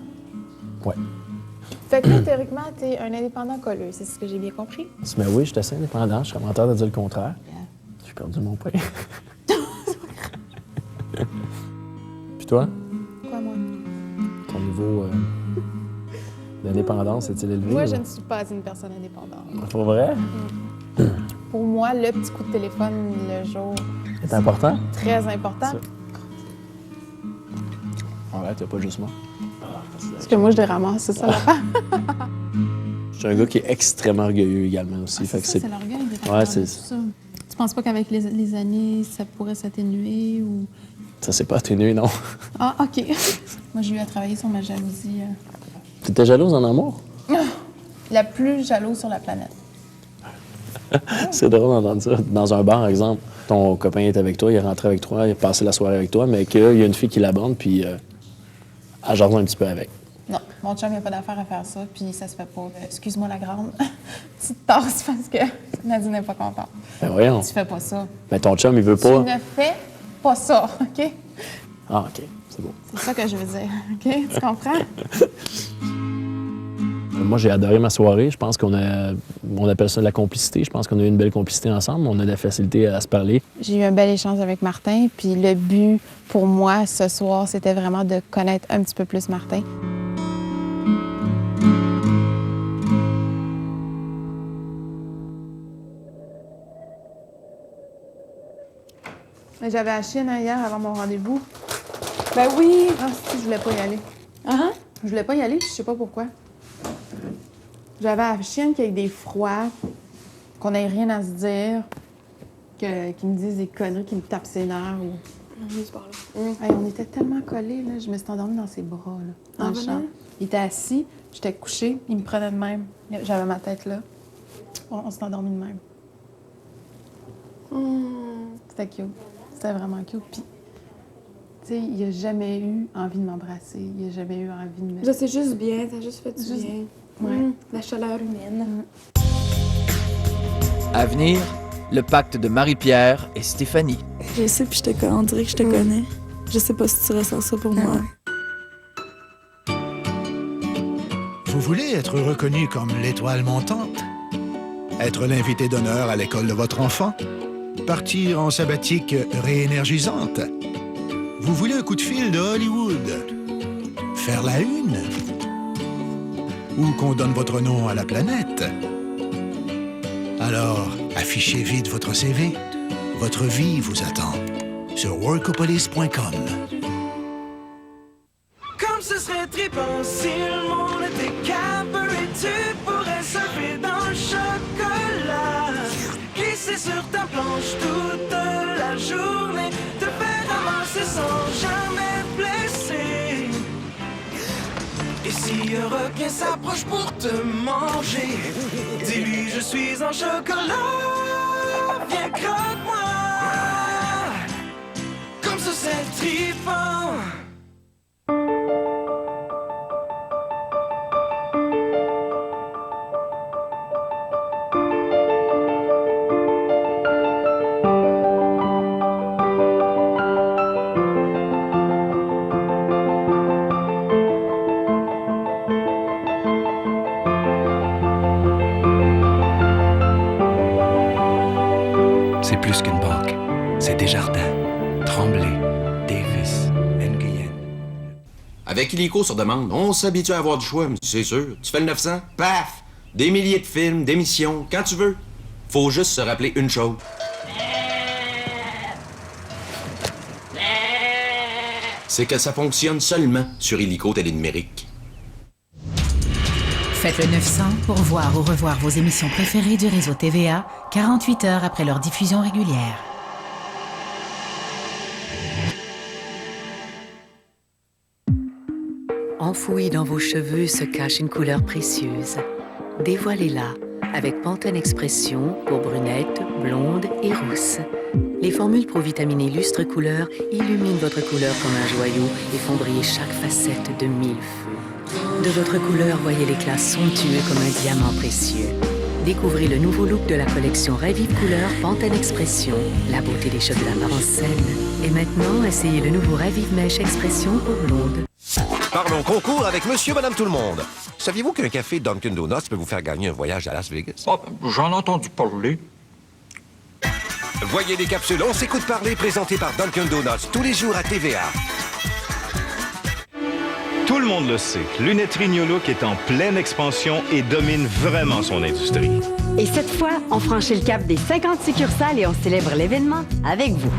Ouais. Fait que là, théoriquement, t'es un indépendant colleux, c'est ce que j'ai bien compris? Mais oui, je suis assez indépendant. Je serais menteur de dire le contraire. J'ai perdu mon pain. Puis toi, Quoi, moi? ton niveau d'indépendance est-il élevé? Moi, ou- je ne suis pas une personne indépendante. Pour vrai? Pour moi, le petit coup de téléphone le jour, C'est important? très important. Ouais, t'as pas juste moi. Parce que moi, je les ramasse, c'est ça l'affaire. Je suis un gars qui est extrêmement orgueilleux également aussi. Fait que C'est l'orgueil de Ouais, de c'est tout ça. Tu penses pas qu'avec les années, ça pourrait s'atténuer ou... ça s'est pas atténué, non. Ah, OK. Moi, j'ai eu à travailler sur ma jalousie. T'étais jalouse en amour? La plus jalouse sur la planète. C'est drôle d'entendre ça. Dans un bar, par exemple, ton copain est avec toi, il est rentré avec toi, il a passé la soirée avec toi, mais qu'il y a une fille qui l'aborde, puis elle jase un petit peu avec. Non, mon chum, il n'a pas d'affaire à faire ça, puis ça se fait pas. Excuse-moi la grande. Petite tasse parce que Nadine n'est pas contente. Ben voyons. Tu fais pas ça. Mais ton chum, il veut Tu pas. ne fais pas ça, OK? Ah, OK. C'est bon. C'est ça que je veux dire, OK? Tu comprends? Moi, j'ai adoré ma soirée. Je pense on appelle ça de la complicité. Je pense qu'on a eu une belle complicité ensemble. On a de la facilité à se parler. J'ai eu un bel échange avec Martin, puis le but pour moi ce soir, c'était vraiment de connaître un petit peu plus Martin. Mais j'avais la chienne hier avant mon rendez-vous. Ben oui! Ah, si, je voulais pas y aller. Ah? Je voulais pas y aller, puis je sais pas pourquoi. J'avais la chienne qui a des froids, qu'on ait rien à se dire, qu'ils me disent des conneries, qu'ils me tapent ses nerfs. Ou... Hey, on était tellement collés, là. Je me suis endormie dans ses bras, là, dans le champ. Il était assis, j'étais couchée, il me prenait de même. J'avais ma tête là. On s'est endormis de même. C'était cute. C'était vraiment cute. Puis, tu sais, il a jamais eu envie de m'embrasser. Il a jamais eu envie de me... Ça, c'est juste bien, ça a juste fait du Juste- bien. Ouais. La chaleur humaine. À venir, le pacte de Marie-Pierre et Stéphanie. Je sais, puis on dirait que je te connais. Je sais pas si tu ressens ça pour moi. Vous voulez être reconnu comme l'étoile montante? Être l'invité d'honneur à l'école de votre enfant? Partir en sabbatique réénergisante? Vous voulez un coup de fil de Hollywood? Faire la une? Ou qu'on donne votre nom à la planète? Alors, affichez vite votre CV. Votre vie vous attend sur workopolis.com. Comme ce serait trippant si le monde était capé et tu pourrais surfer dans le chocolat, glisser sur ta planche toute la journée, te faire avancer sans jamais blesser. Et si un requin s'approche pour te manger, dis-lui je suis en chocolat, viens croque-moi, comme ça c'est trippant. C'est plus qu'une banque. C'est Desjardins, Tremblay, Davis, Nguyen. Avec Illico sur demande, on s'habitue à avoir du choix, c'est sûr. Tu fais le 900, paf! Des milliers de films, d'émissions, quand tu veux. Faut juste se rappeler une chose. C'est que ça fonctionne seulement sur Illico Télénumérique. Faites le 900 pour voir ou revoir vos émissions préférées du réseau TVA 48 heures après leur diffusion régulière. Enfouie dans vos cheveux se cache une couleur précieuse. Dévoilez-la avec Pantene Expression pour brunettes, blondes et rousses. Les formules provitaminées Lustre Couleur illuminent votre couleur comme un joyau et font briller chaque facette de 1000 feux. De votre couleur, voyez l'éclat somptueux comme un diamant précieux. Découvrez le nouveau look de la collection Revive Couleur Pantene Expression, la beauté des cheveux à en scène. Et maintenant, essayez le nouveau Revive Mèche Expression pour blonde. Parlons concours avec Monsieur, Madame, tout le monde. Saviez-vous qu'un café Dunkin' Donuts peut vous faire gagner un voyage à Las Vegas? Oh, j'en ai entendu parler. Voyez les capsules On s'écoute parler présentées par Dunkin' Donuts tous les jours à TVA. Tout le monde le sait, Lunetterie New Look est en pleine expansion et domine vraiment son industrie. Et cette fois, on franchit le cap des 50 succursales et on célèbre l'événement avec vous.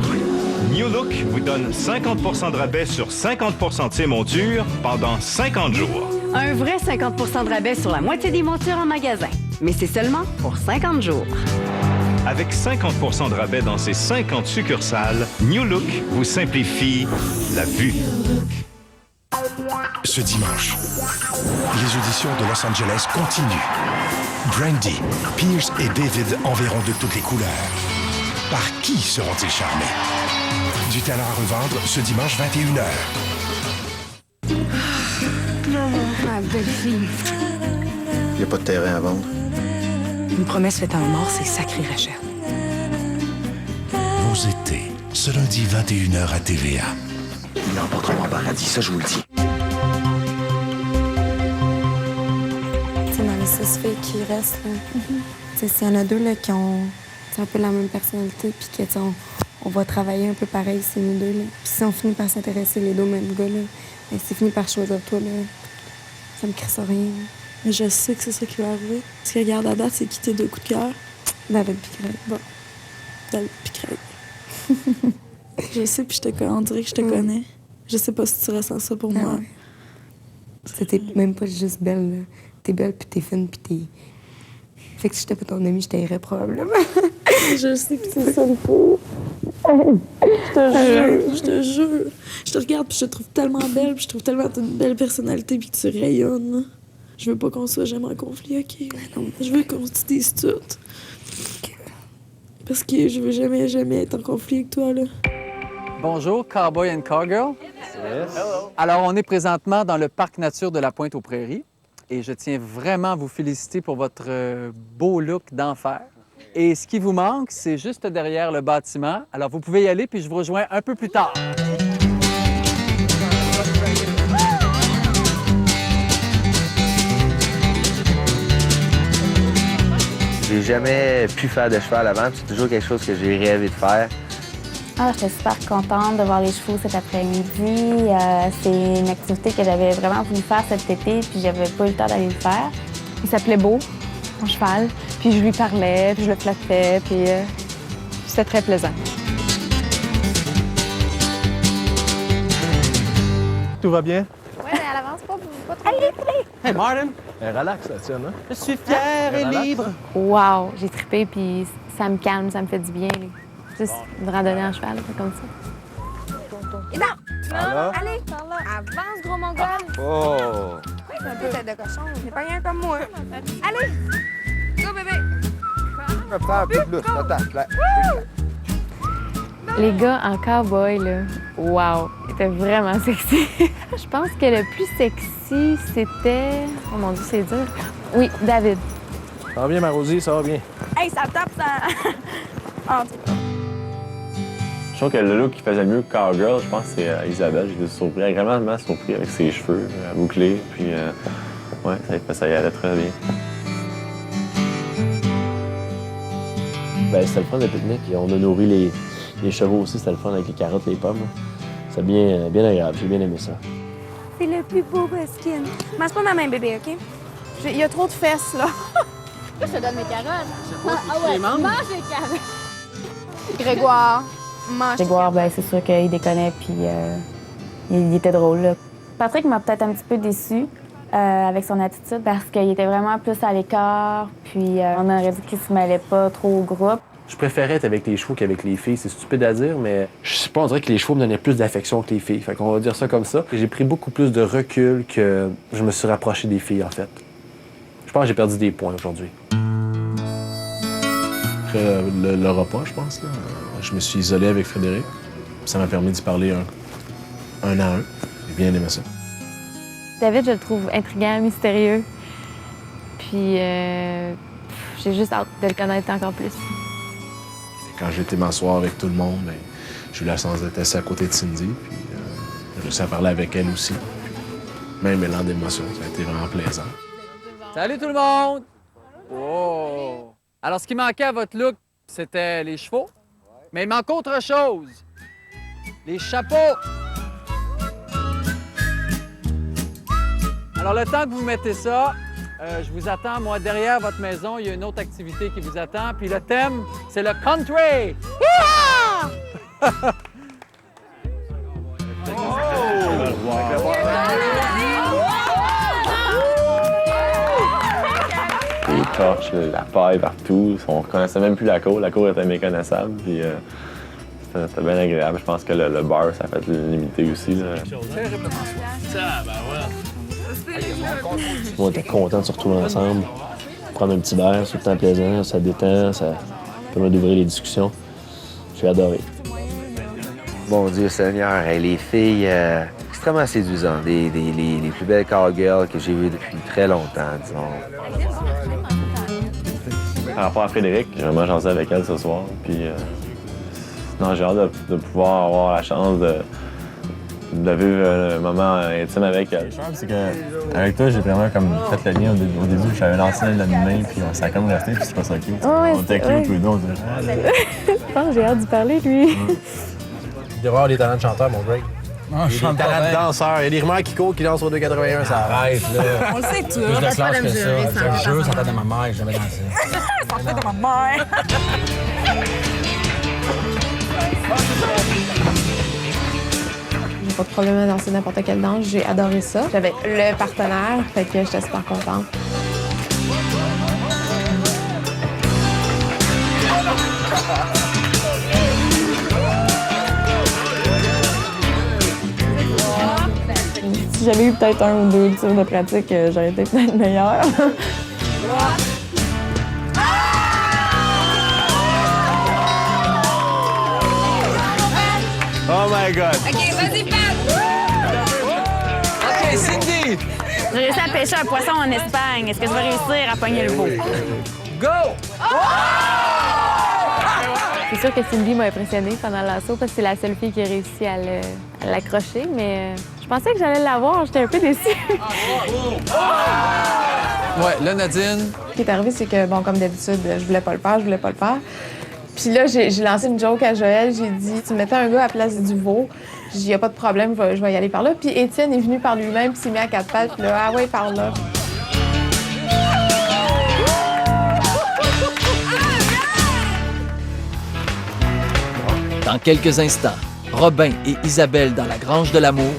New Look vous donne 50% de rabais sur 50% de ses montures pendant 50 jours. Un vrai 50% de rabais sur la moitié des montures en magasin. Mais c'est seulement pour 50 jours. Avec 50% de rabais dans ses 50 succursales, New Look vous simplifie la vue. Ce dimanche, les auditions de Los Angeles continuent. Brandy, Pierce et David enverront de toutes les couleurs. Par qui seront-ils charmés? Du talent à revendre ce dimanche 21h. Ma belle fille. Il n'y a pas de terrain à vendre. Une promesse faite à un mort, c'est sacré, Rachel. Vos étés, ce lundi 21h à TVA. Il l'emportera en paradis, ça je vous le dis. C'est dans les 6 filles qui restent, là. S'il y en a 2 là, qui ont un peu la même personnalité, puis que on va travailler un peu pareil, c'est nous 2. Là. Puis si on finit par s'intéresser les 2 mêmes gars, là, ben, c'est fini par choisir toi, là. Ça me crisse rien. Mais je sais que c'est ça qui va arriver. Parce que regarde, à date, c'est qui tes 2 coups de cœur? David puis Greg. Bon. David puis Greg. Je sais, puis on dirait que je te connais. Je sais pas si tu ressens ça pour moi. Ouais. T'es même pas juste belle, là. T'es belle, puis t'es fine, puis t'es... Fait que si j'étais pas ton amie, je t'aimerais probablement. Je sais, puis c'est ça le fou. Je te jure. Je te regarde, puis je te trouve tellement belle, puis je trouve tellement une belle personnalité, puis que tu rayonnes. Je veux pas qu'on soit jamais en conflit, OK? Je veux qu'on se dise tout. Parce que je veux jamais être en conflit avec toi, là. Bonjour, Cowboy and Cowgirl. Yes. Alors, on est présentement dans le parc nature de la Pointe-aux-Prairies et je tiens vraiment à vous féliciter pour votre beau look d'enfer. Et ce qui vous manque, c'est juste derrière le bâtiment. Alors, vous pouvez y aller, puis je vous rejoins un peu plus tard. J'ai jamais pu faire de cheval avant, puis c'est toujours quelque chose que j'ai rêvé de faire. Ah, j'étais super contente de voir les chevaux cet après-midi. C'est une activité que j'avais vraiment voulu faire cet été, puis j'avais pas eu le temps d'aller le faire. Il s'appelait Beau, mon cheval, puis je lui parlais, puis je le flattais, puis c'était très plaisant. Tout va bien? Ouais, mais elle avance pas trop vite. Hey, Martin! Relax, la tienne, hein? Je suis fière et libre. Wow, j'ai trippé, puis ça me calme, ça me fait du bien. Juste une randonnée en cheval, comme ça. Et non! Voilà. Allez! Avance, gros mongol! Oh! C'est un peu tête de cochon. J'ai pas rien comme moi. Allez! Go, bébé! Un peu plus, attends. Les gars en cowboy, là, wow, ils étaient vraiment sexy. Je pense que le plus sexy, c'était... Oh mon Dieu, c'est dur. Oui, David. Ça va bien, Marosie, ça va bien. Hey, ça tape, ça... En tout cas. Je trouve que le look qui faisait mieux que Cowgirl, je pense que c'est Isabelle. J'étais surpris, agréablement surpris avec ses cheveux bouclés. Puis, ouais, ça y allait très bien. Ben, c'était le fun, le pique-nique. On a nourri les chevaux aussi, c'était le fun avec les carottes, les pommes. C'était bien agréable, j'ai bien aimé ça. C'est le plus beau baskin. Mange pas ma main, bébé, OK? Il y a trop de fesses, là. Je te donne mes carottes. ouais, mange les carottes. Grégoire, mange tes Grégoire, ben, c'est sûr qu'il déconnait, puis il était drôle, là. Patrick m'a peut-être un petit peu déçue avec son attitude parce qu'il était vraiment plus à l'écart, puis on aurait dit qu'il se mêlait pas trop au groupe. Je préférais être avec les chevaux qu'avec les filles. C'est stupide à dire, mais je sais pas, on dirait que les chevaux me donnaient plus d'affection que les filles. Fait qu'on va dire ça comme ça. J'ai pris beaucoup plus de recul que je me suis rapproché des filles, en fait. Je pense que j'ai perdu des points aujourd'hui. Après le repas, je pense, là, je me suis isolé avec Frédéric. Ça m'a permis d'y parler un à un. J'ai bien aimé ça. David, je le trouve intriguant, mystérieux. Puis j'ai juste hâte de le connaître encore plus. Quand j'ai été m'asseoir avec tout le monde, ben, j'ai eu la chance d'être assis à côté de Cindy. Puis j'ai réussi à parler avec elle aussi. Même élan d'émotion, ça a été vraiment plaisant. Salut tout le monde! Wow! Alors, ce qui manquait à votre look, c'était les chevaux. Mais il manque autre chose. Les chapeaux! Alors, le temps que vous mettez ça, je vous attends, moi, derrière votre maison. Il y a une autre activité qui vous attend. Puis le thème, c'est le country! Les torches, la paille partout. On reconnaissait même plus la cour. La cour était méconnaissable. Puis c'était bien agréable. Je pense que le beurre, ça a fait l'unanimité aussi. Là. On était contents de se retrouver ensemble, prendre un petit verre, c'est tout le temps plaisant, ça détend, ça permet d'ouvrir les discussions. J'ai adoré. Mon Dieu Seigneur, les filles extrêmement séduisantes, les plus belles cowgirls que j'ai vues depuis très longtemps, disons. Par rapport à Frédéric, j'ai vraiment jasé avec elle ce soir. Puis, non, j'ai hâte de pouvoir avoir la chance de vivre un moment intime avec elle. C'est qu'avec toi, j'ai vraiment comme fait le lien au début. J'avais lancé la main, puis ça a comme resté, puis c'est pas ça cute. On était cute tous les deux, on dirait. Je pense que j'ai hâte d'y parler, lui. Il devrait avoir des talents de chanteur, mon Greg. Il y a des talents de danseur. Il y a des rumeurs qui courent, qui dansent au 2,81, ça arrête, là. On le sait, tu Plus de classe que ça. Un jeu, ça tête de ma mère, j'ai jamais dansé. Ça tête de ma mère. J'ai pas de problème à danser n'importe quelle danse. J'ai adoré ça. J'avais le partenaire, fait que j'étais super contente. Si j'avais eu peut-être 1 ou 2 tirs de pratique, j'aurais été peut-être meilleure. Oh my God! OK, vas-y, Pat! OK, Cindy! J'ai réussi à pêcher un poisson en Espagne. Est-ce que je vais réussir à pogner le beau? Go! C'est sûr que Cindy m'a impressionnée pendant l'assaut parce que c'est la seule fille qui a réussi à l'accrocher, mais je pensais que j'allais l'avoir. J'étais un peu déçue. Ouais, là, Nadine. Ce qui est arrivé, c'est que, bon, comme d'habitude, je voulais pas le faire. Puis là, j'ai lancé une joke à Joël. J'ai dit, tu mettais un gars à la place du veau. J'ai dit, y a pas de problème, je vais y aller par là. Puis Étienne est venu par lui-même, puis s'est mis à 4 pattes. Puis là, ah ouais, par là. Dans quelques instants, Robin et Isabelle dans la grange de l'amour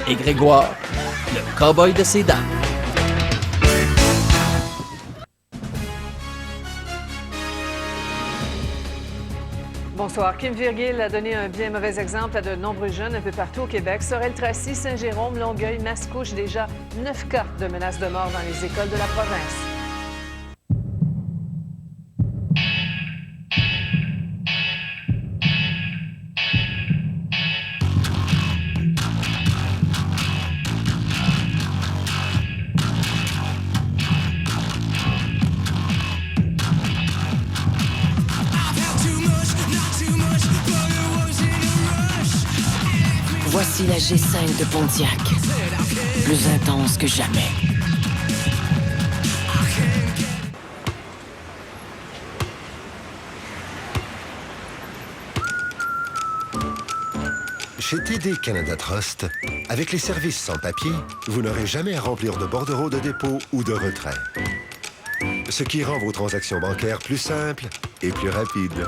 et Grégoire, le cow-boy de ses dames. Bonsoir. Kim Virgile a donné un bien mauvais exemple à de nombreux jeunes un peu partout au Québec. Sorel-Tracy, Saint-Jérôme, Longueuil, Mascouche, déjà 9 cas de menaces de mort dans les écoles de la province. Voici la G5 de Pontiac, plus intense que jamais. Chez TD Canada Trust, avec les services sans papier, vous n'aurez jamais à remplir de bordereaux de dépôt ou de retrait. Ce qui rend vos transactions bancaires plus simples et plus rapides.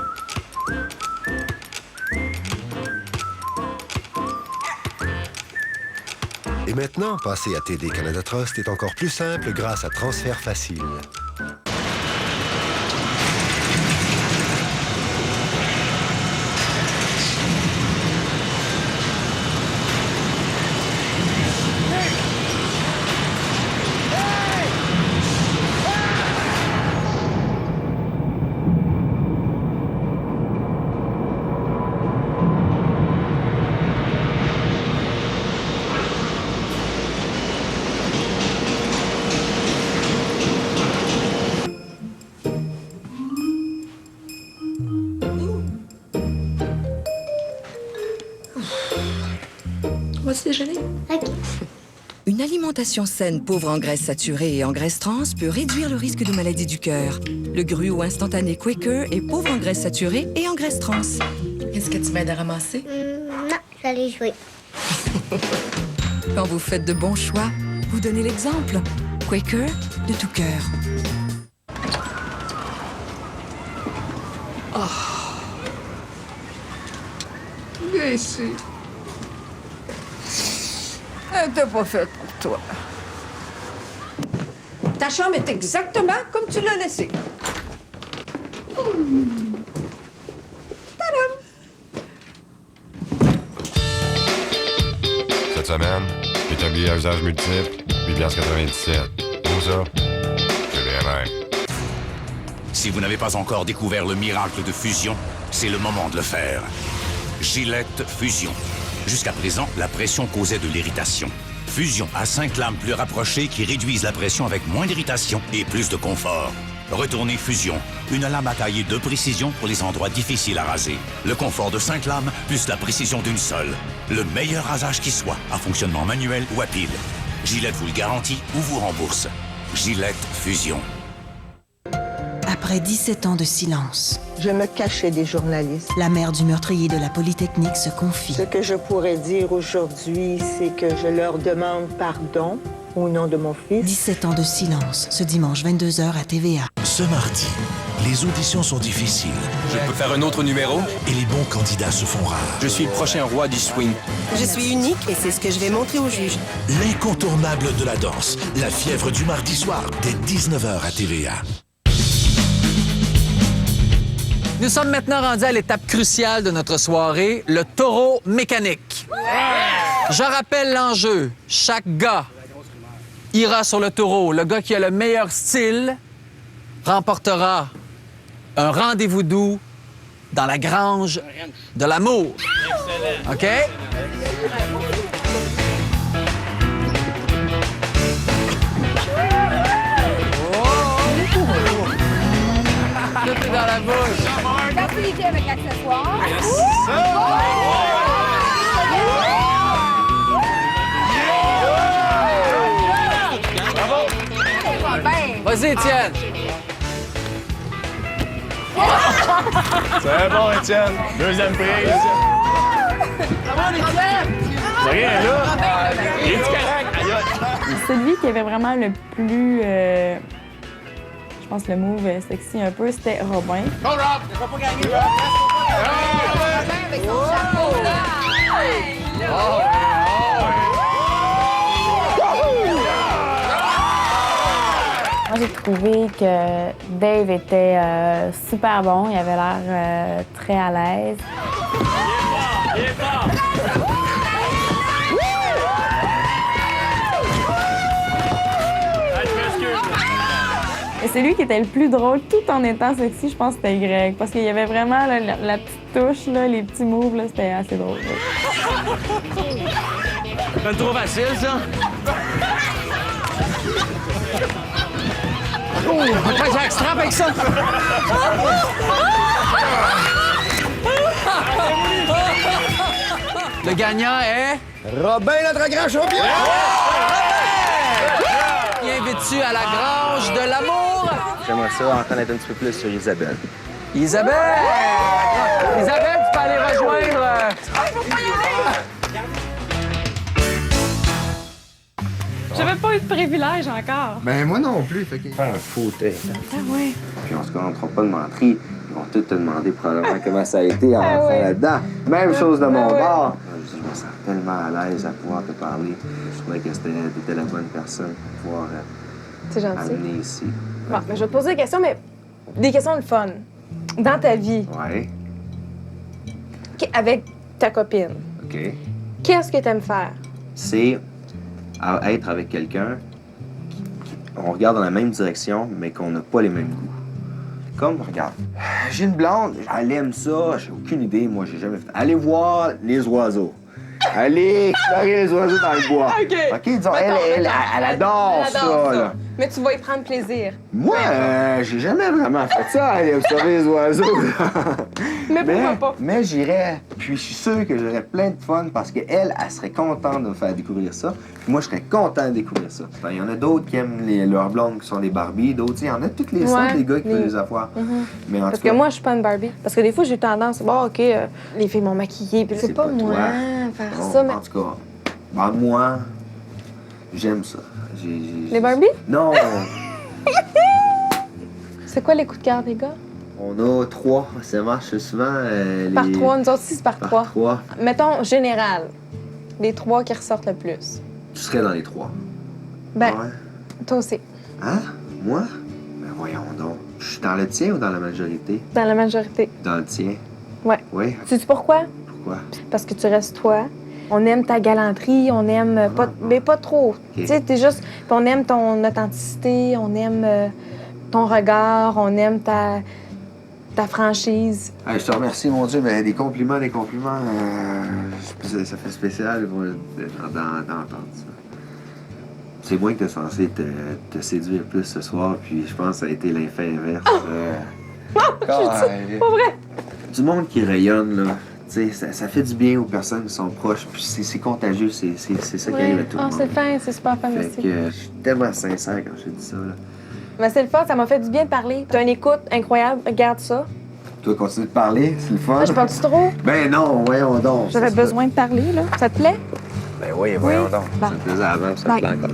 Et maintenant, passer à TD Canada Trust est encore plus simple grâce à Transfert Facile. Vas-y déjeuner. OK. Une alimentation saine, pauvre en graisses saturées et en graisses trans peut réduire le risque de maladie du cœur. Le gruau instantané Quaker est pauvre en graisses saturées et en graisses trans. Est-ce que tu m'aides à ramasser? Non, j'allais jouer. Quand vous faites de bons choix, vous donnez l'exemple. Quaker, de tout cœur. Oh. Viens ici. Elle n'était pas faite pour toi. Ta chambre est exactement comme tu l'as laissée. Tadam! Cette semaine, établi à usage multiple, 8,97 $. Où ça? Chez BMR. Si vous n'avez pas encore découvert le miracle de Fusion, c'est le moment de le faire. Gillette Fusion. Jusqu'à présent, la pression causait de l'irritation. Fusion a 5 lames plus rapprochées qui réduisent la pression avec moins d'irritation et plus de confort. Retournez Fusion, une lame à tailler de précision pour les endroits difficiles à raser. Le confort de 5 lames plus la précision d'une seule. Le meilleur rasage qui soit, à fonctionnement manuel ou à pile. Gillette vous le garantit ou vous rembourse. Gillette Fusion. Après 17 ans de silence, je me cachais des journalistes. La mère du meurtrier de la Polytechnique se confie. Ce que je pourrais dire aujourd'hui, c'est que je leur demande pardon au nom de mon fils. 17 ans de silence, ce dimanche 22h à TVA. Ce mardi, les auditions sont difficiles. Je peux faire un autre numéro? Et les bons candidats se font rares. Je suis le prochain roi du swing. Je suis unique et c'est ce que je vais montrer aux juges. L'incontournable de la danse, la fièvre du mardi soir, dès 19h à TVA. Nous sommes maintenant rendus à l'étape cruciale de notre soirée, le taureau mécanique. Je rappelle l'enjeu. Chaque gars ira sur le taureau. Le gars qui a le meilleur style remportera un rendez-vous doux dans la grange de l'amour. OK? Tout est dans la bouche. Facilité avec l'accessoire. Vas-y, Étienne. C'est bon, Étienne. Deuxième prise. Rien, là. Il est correct. Celui qui avait vraiment le plus, je pense, le move sexy un peu, c'était Robin. Go, Rob! Je vais pas gagner, Rob! Robin avec son chapeau, là! Moi, j'ai trouvé que Dave était super bon. Il avait l'air très à l'aise. Et c'est lui qui était le plus drôle tout en étant sexy, je pense que c'était Greg. Parce qu'il y avait vraiment là, la petite touche, là, les petits moves, là, c'était assez drôle. C'est trop facile, ça? Oh, après, j'ai extra avec ça! Le gagnant est... Robin, notre grand champion! Invite-tu à la grange de l'amour? J'aimerais ça en connaître un petit peu plus sur Isabelle. Isabelle! Isabelle, tu peux aller rejoindre... J'avais pas eu de privilège encore. Ben moi non plus, fait qu'il faire un faux test. Ah ouais. Puis on se contentera pas de mentir. Ils vont tous te demander probablement comment ça a été en rentrant là-dedans. Même chose de mon bord. Je me sens tellement à l'aise à pouvoir te parler. Je trouvais que t'étais la bonne personne pour pouvoir amener ici. Bon, mais je vais te poser des questions, mais des questions de fun. Dans ta vie, Ouais, avec ta copine, OK. qu'est-ce que t'aimes faire? C'est être avec quelqu'un on regarde dans la même direction, mais qu'on n'a pas les mêmes goûts. Comme, regarde, j'ai une blonde, elle aime ça, j'ai aucune idée, moi, j'ai jamais fait. Allez voir les oiseaux. Allez explorer les oiseaux dans le bois. OK, disons, elle adore ça, là. Mais tu vas y prendre plaisir. Moi, j'ai jamais vraiment fait ça, aller observer les oiseaux. Mais pourquoi pas? Mais j'irais, puis je suis sûr que j'aurais plein de fun parce qu'elle, elle serait contente de me faire découvrir ça. Puis moi, je serais content de découvrir ça. Il y en a d'autres qui aiment leurs blondes qui sont des Barbies, d'autres, il y en a toutes les sortes des gars qui veulent les avoir. Mais en Parce tout cas, que moi, je suis pas une Barbie. Parce que des fois, j'ai eu tendance, bon, OK, les filles m'ont maquillée, puis c'est pas moi faire bon, ça, mais... En tout cas, ben, moi, j'aime ça. Les Barbies? Non! C'est quoi les coups de cœur des gars? On a 3. Ça marche souvent. Par 3. Nous autres aussi, c'est par 3. 3. Mettons, général. Les 3 qui ressortent le plus. Tu serais dans les 3. Ben, Ouais. toi aussi. Hein? Moi? Ben voyons donc. Je suis dans le tien ou dans la majorité? Dans la majorité. Dans le tien? Ouais. Oui? Sais-tu pourquoi? Pourquoi? Parce que tu restes toi. On aime ta galanterie, on aime... mais pas trop. Tu sais, t'es juste... Puis on aime ton authenticité, on aime ton regard, on aime ta franchise. Hey, je te remercie, mon Dieu, mais des compliments, ça fait spécial d'entendre ça. C'est moi qui t'es censé te séduire plus ce soir, puis je pense que ça a été l'effet inverse. Pas vrai? Du monde qui rayonne, là. Ça fait du bien aux personnes qui sont proches, puis c'est contagieux, c'est ça qui arrive à tout le monde. C'est fin, c'est super fin, merci. Fait que je suis tellement sincère quand je te dis ça, là. Mais c'est le fun, ça m'a fait du bien de parler. T'as une écoute incroyable, regarde ça. Toi, continue de parler, c'est le fun. Ah, je parle-tu trop? Ben non, voyons donc. J'avais besoin de parler, là. Ça te plaît? Ben oui, voyons donc. Bon. Ça te plaisait avant, ça te plaît encore.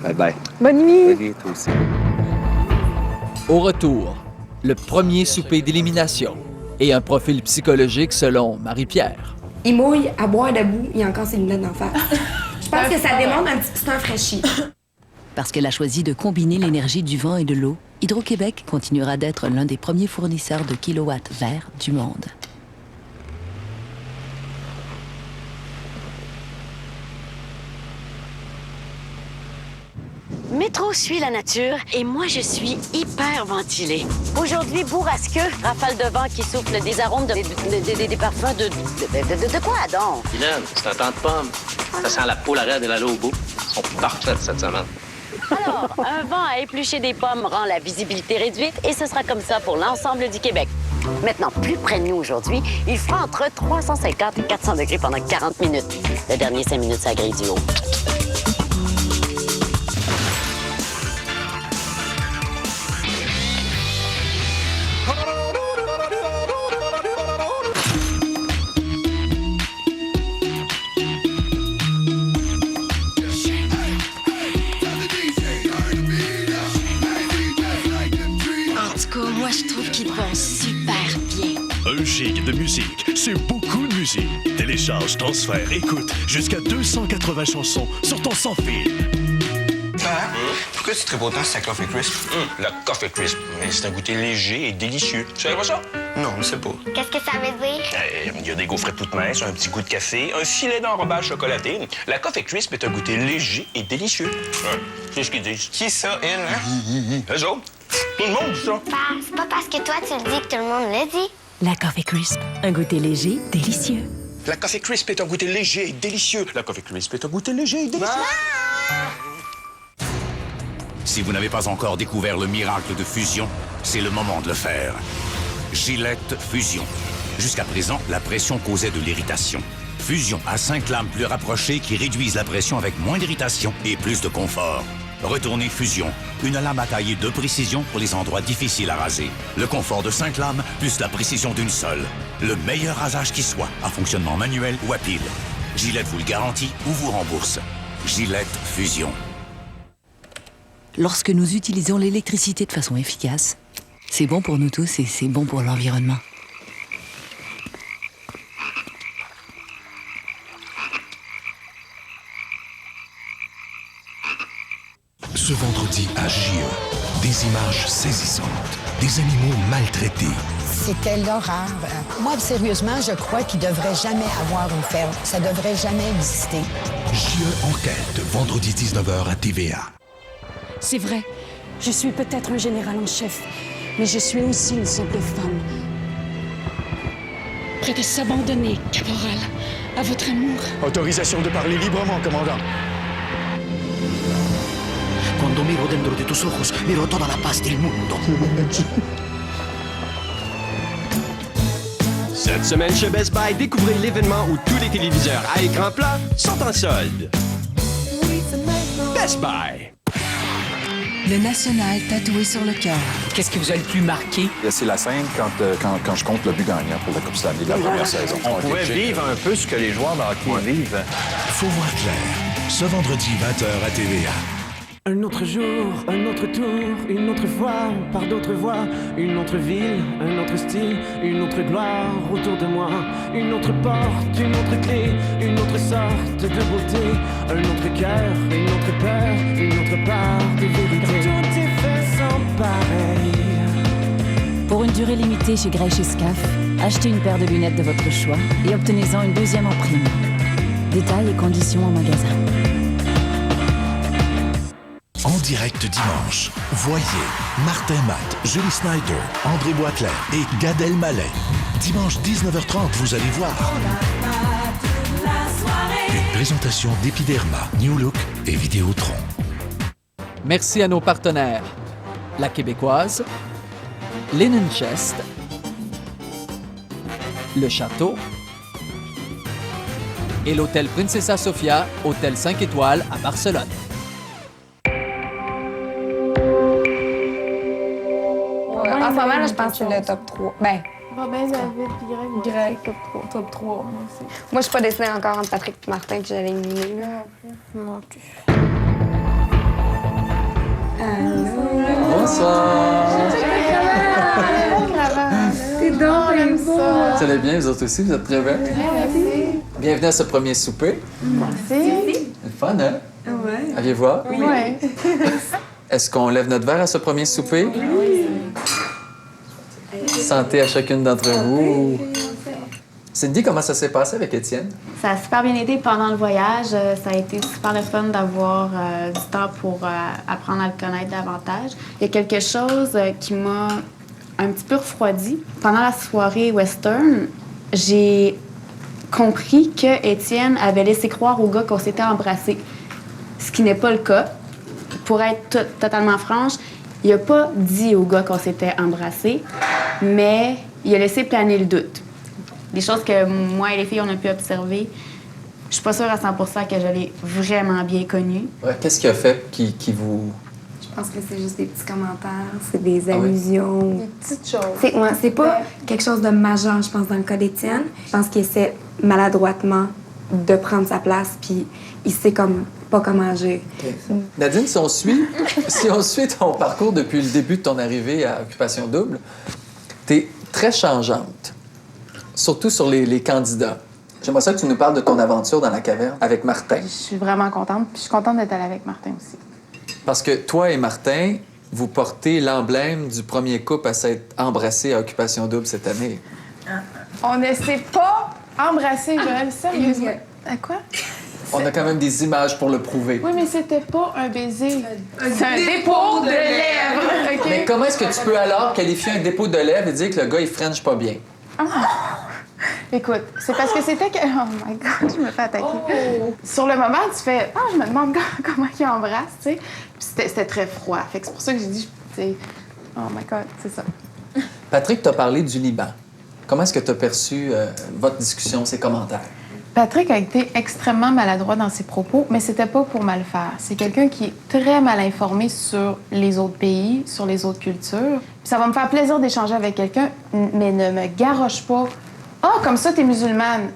Bye bye. Bonne nuit. Bonne nuit, toi aussi. Au retour, le premier souper d'élimination et un profil psychologique selon Marie-Pierre. Il mouille à boire debout, il a encore ses lunettes d'en face. Je pense que ça démontre un petit piston fraîchi. Parce qu'elle a choisi de combiner l'énergie du vent et de l'eau, Hydro-Québec continuera d'être l'un des premiers fournisseurs de kilowatts verts du monde. Métro suit la nature et moi, je suis hyper ventilée. Aujourd'hui, bourrasqueux, rafale de vent qui souffle des arômes des parfums de quoi, donc? Guylaine, c'est un temps de pommes. Ça sent la poule arrête et la lobo. Ils sont parfaites cette semaine. Alors, un vent à éplucher des pommes rend la visibilité réduite et ce sera comme ça pour l'ensemble du Québec. Maintenant, plus près de nous aujourd'hui, il fera entre 350 et 400 degrés pendant 40 minutes. Le dernier 5 minutes, ça grille du haut. Moi, je trouve qu'ils vont super bien. Un giga de musique, c'est beaucoup de musique. Télécharge, transfère, écoute jusqu'à 280 chansons sur ton sans-fil. Pourquoi tu tripes autant sur la Coffee Crisp? La Coffee Crisp, mais c'est un goûter léger et délicieux. Tu savais pas ça? Non, je sais pas. Qu'est-ce que ça veut dire? Il y a des gaufrettes toutes minces, un petit goût de café, un filet d'enrobage chocolaté. La Coffee Crisp est un goûter léger et délicieux. Ouais, c'est ce qu'ils disent. Qui ça, elle, hein? Eux autres. Tout le monde dit ça. C'est pas parce que toi tu le dis que tout le monde le dit. La Coffee Crisp, un goûter léger, délicieux. La Coffee Crisp est un goûter léger et délicieux. La Coffee Crisp est un goûter léger et délicieux. Si vous n'avez pas encore découvert le miracle de fusion, c'est le moment de le faire. Gillette Fusion. Jusqu'à présent, la pression causait de l'irritation. Fusion a 5 lames plus rapprochées qui réduisent la pression avec moins d'irritation et plus de confort. Retournez Fusion, une lame à tailler de précision pour les endroits difficiles à raser. Le confort de 5 lames plus la précision d'une seule. Le meilleur rasage qui soit, à fonctionnement manuel ou à pile. Gillette vous le garantit ou vous rembourse. Gillette Fusion. Lorsque nous utilisons l'électricité de façon efficace, c'est bon pour nous tous et c'est bon pour l'environnement. Ce vendredi à JE, des images saisissantes, des animaux maltraités. C'était l'horreur. Moi, sérieusement, je crois qu'il ne devrait jamais avoir une ferme. Ça ne devrait jamais exister. JE Enquête, vendredi 19h à TVA. C'est vrai, je suis peut-être un général en chef, mais je suis aussi une simple femme. Prêt à s'abandonner, caporal, à votre amour. Autorisation de parler librement, commandant. Cuando miro dentro de tus ojos, miro toda la paz del mundo. Cette semaine chez Best Buy, découvrez l'événement où tous les téléviseurs à écran plat sont en solde. Best Buy. Le national tatoué sur le cœur. Qu'est-ce qui vous a le plus marqué? C'est la scène quand je compte le but gagnant pour la Coupe Stanley de la première saison. On pourrait vivre un peu ce que les joueurs de hockey vivent. Faut voir clair. Ce vendredi 20h à TVA. Un autre jour, un autre tour, une autre fois, par d'autres voies, une autre ville, un autre style, une autre gloire autour de moi, une autre porte, une autre clé, une autre sorte de beauté, un autre cœur, une autre peur, une autre part de vérité. Tout est fait sans pareil. Pour une durée limitée chez Grey chez Scaf, achetez une paire de lunettes de votre choix et obtenez-en une deuxième en prime. Détails et conditions en magasin. En direct dimanche, voyez Martin Matt, Julie Snyder, André Boitler et Gad Elmaleh. Dimanche 19h30, vous allez voir. Une présentation d'Epiderma, New Look et Vidéotron. Merci à nos partenaires, La Québécoise, Linen Chest, Le Château et l'hôtel Princesa Sofia, hôtel 5 étoiles à Barcelone. En ce moment, là, je pense que c'est le top 3. Ben, Robin, David, puis Greg, top 3. Top 3, moi aussi. moi, je suis pas décidée encore entre Patrick et Martin que j'allais éliminer. Non plus. Bonsoir! T'es donc comme ça. Ça allait bien, vous autres aussi, vous êtes très belles. Merci. Bienvenue à ce premier souper. Merci. C'est fun, hein? Ouais. Aviez-vous hâte? Oui. Ouais. Est-ce qu'on lève notre verre à ce premier souper? Oui. Santé à chacune d'entre vous. Cindy, comment ça s'est passé avec Étienne? Ça a super bien été pendant le voyage. Ça a été super le fun d'avoir du temps pour apprendre à le connaître davantage. Il y a quelque chose qui m'a un petit peu refroidi. Pendant la soirée western, j'ai compris que Étienne avait laissé croire au gars qu'on s'était embrassés, ce qui n'est pas le cas. Pour être totalement franche, il n'a pas dit au gars qu'on s'était embrassés, mais il a laissé planer le doute. Des choses que moi et les filles, on a pu observer. Je suis pas sûre à 100% que je l'ai vraiment bien connu. Ouais, qu'est-ce qu'il a fait qui vous... Je pense que c'est juste des petits commentaires, c'est des allusions. Des petites choses. C'est pas quelque chose de majeur, je pense, dans le cas d'Étienne. Je pense qu'il essaie maladroitement de prendre sa place, puis il sait pas comment agir. Okay. Nadine, si on suit ton parcours depuis le début de ton arrivée à Occupation Double, t'es très changeante, surtout sur les candidats. J'aimerais ça que tu nous parles de ton aventure dans la caverne avec Martin. Je suis vraiment contente, puis je suis contente d'être allée avec Martin aussi. Parce que toi et Martin, vous portez l'emblème du premier couple à s'être embrassé à Occupation Double cette année. On ne s'est pas embrassé, Joël, sérieusement. À quoi? On a quand même des images pour le prouver. Oui, mais c'était pas un baiser. C'est un dépôt de lèvres, OK? Mais comment est-ce que tu peux alors qualifier un dépôt de lèvres et dire que le gars, il french pas bien? Écoute, c'est parce que c'était que... Oh my God, je me fais attaquer. Sur le moment, tu fais... Ah, je me demande comment il embrasse, tu sais. Puis c'était très froid. Fait que c'est pour ça que j'ai dit, tu sais... Oh my God, c'est ça. Patrick t'a parlé du Liban. Comment est-ce que tu as perçu votre discussion, ses commentaires? Patrick a été extrêmement maladroit dans ses propos, mais c'était pas pour mal faire. C'est quelqu'un qui est très mal informé sur les autres pays, sur les autres cultures. Puis ça va me faire plaisir d'échanger avec quelqu'un, mais ne me garoche pas. « Ah, comme ça, t'es musulmane. »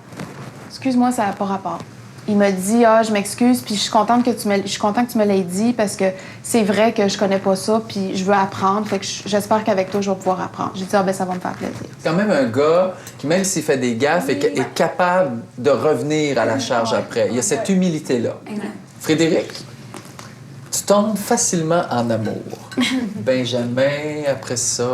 Excuse-moi, ça n'a pas rapport. Il m'a dit « Ah, je m'excuse, puis je suis contente que tu me l'aies dit parce que c'est vrai que je connais pas ça, puis je veux apprendre, fait que j'espère qu'avec toi, je vais pouvoir apprendre. » J'ai dit « Ah, ben ça va me faire plaisir. » C'est quand même un gars qui, même s'il fait des gaffes, est capable de revenir à la charge après. Il y a cette humilité-là. Frédéric, tu tombes facilement en amour. Benjamin, après ça...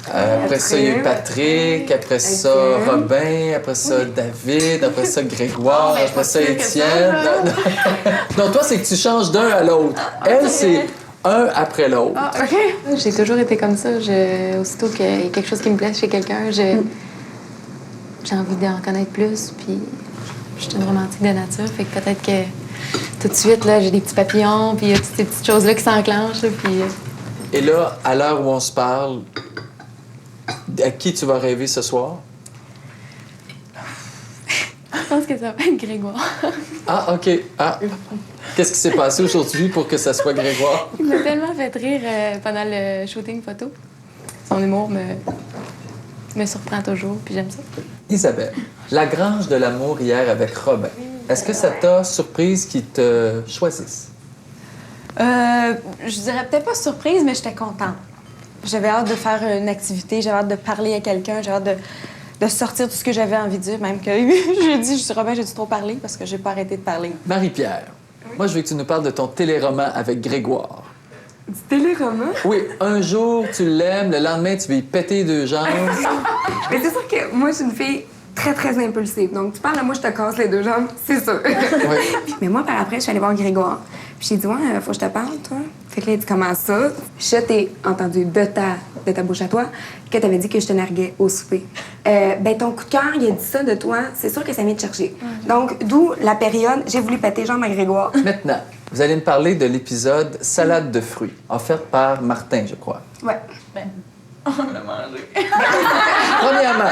après ça, il y a eu Patrick, après ça, Robin, après ça, David, après ça, Grégoire, après ça, Étienne. Non, toi, c'est que tu changes d'un à l'autre. Elle, c'est un après l'autre. Ah, OK. J'ai toujours été comme ça. Aussitôt qu'il y a quelque chose qui me plaît chez quelqu'un, j'ai envie d'en connaître plus. Puis je suis une romantique de nature, fait que peut-être que tout de suite, là, j'ai des petits papillons, puis il y a toutes ces petites choses-là qui s'enclenchent. Puis... Et là, à l'heure où on se parle, à qui tu vas rêver ce soir? Je pense que ça va être Grégoire. Ah, OK. Ah. Qu'est-ce qui s'est passé aujourd'hui pour que ça soit Grégoire? Il m'a tellement fait rire pendant le shooting photo. Son humour me surprend toujours, puis j'aime ça. Isabelle, la grange de l'amour hier avec Robin, est-ce que ça t'a surprise qu'il te choisisse? Je dirais peut-être pas surprise, mais j'étais contente. J'avais hâte de faire une activité, j'avais hâte de parler à quelqu'un, j'avais hâte de sortir tout ce que j'avais envie de dire, même que je dis Robin, j'ai dû trop parler parce que j'ai pas arrêté de parler. Marie-Pierre, moi, je veux que tu nous parles de ton téléroman avec Grégoire. Du téléroman? Oui, un jour, tu l'aimes, le lendemain, tu vas y péter deux jambes. Mais c'est sûr que moi, je suis une fille très, très impulsive. Donc, tu parles à moi, je te casse les deux jambes, c'est sûr. Oui. Mais moi, par après, je suis allée voir Grégoire. Puis j'ai dit, ouais, faut que je te parle, toi. Fait que là, il dit, comment ça? Je t'ai entendu de ta bouche à toi que t'avais dit que je te narguais au souper. Ben, ton coup de cœur, il a dit ça de toi. C'est sûr que ça vient te chercher. Donc, d'où la période, j'ai voulu péter jambes à Grégoire. Maintenant, vous allez me parler de l'épisode Salade de fruits, offerte par Martin, je crois. Ouais. Ben, on l'a mangé. Premièrement,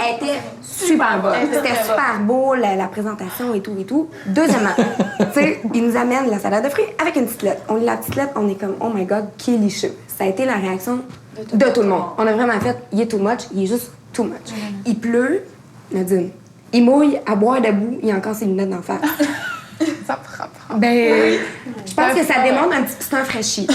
elle était super bonne. C'était super beau, la présentation et tout et tout. Deuxièmement, tu sais, il nous amène la salade de fruits avec une petite lettre. On lit la petite lettre, on est comme, oh my God, qui est licheux. Ça a été la réaction de tout le monde. On a vraiment fait, il est too much, il est juste too much. Il pleut, Nadine. Il mouille, à boire debout, il a encore ses lunettes d'en face. Ça prend pas. Ben, je pense que ça démontre un petit peu, c'est un fraîchi.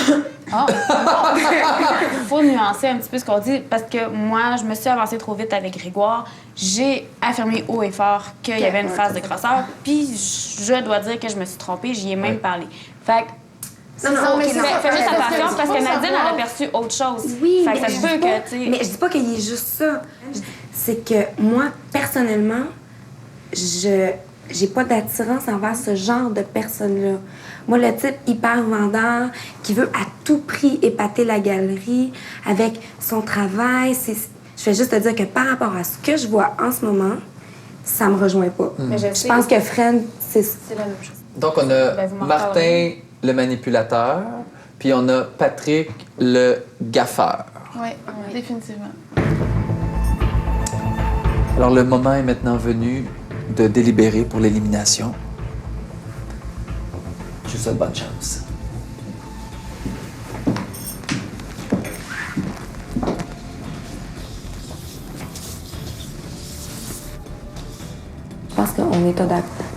Il faut nuancer un petit peu ce qu'on dit, parce que moi, je me suis avancée trop vite avec Grégoire. J'ai affirmé haut et fort qu'il y avait une phase de crosseur, puis je dois dire que je me suis trompée, j'y ai même parlé. Fait que... Non, mais fais juste attention, parce que Nadine, elle a perçu autre chose. Oui, fait que ça se peut que, tu sais... Mais je dis pas qu'il est juste ça. C'est que moi, personnellement, j'ai pas d'attirance envers ce genre de personne-là. Moi, le type hyper vendeur qui veut à tout prix épater la galerie avec son travail, je vais juste te dire que par rapport à ce que je vois en ce moment, ça me rejoint pas. Mais je pense que Fred, c'est la même chose. Donc, on a Martin, le manipulateur, puis on a Patrick, le gaffeur. Oui, définitivement. Alors, le moment est maintenant venu de délibérer pour l'élimination. Je vous souhaite bonne chance. Je pense qu'on est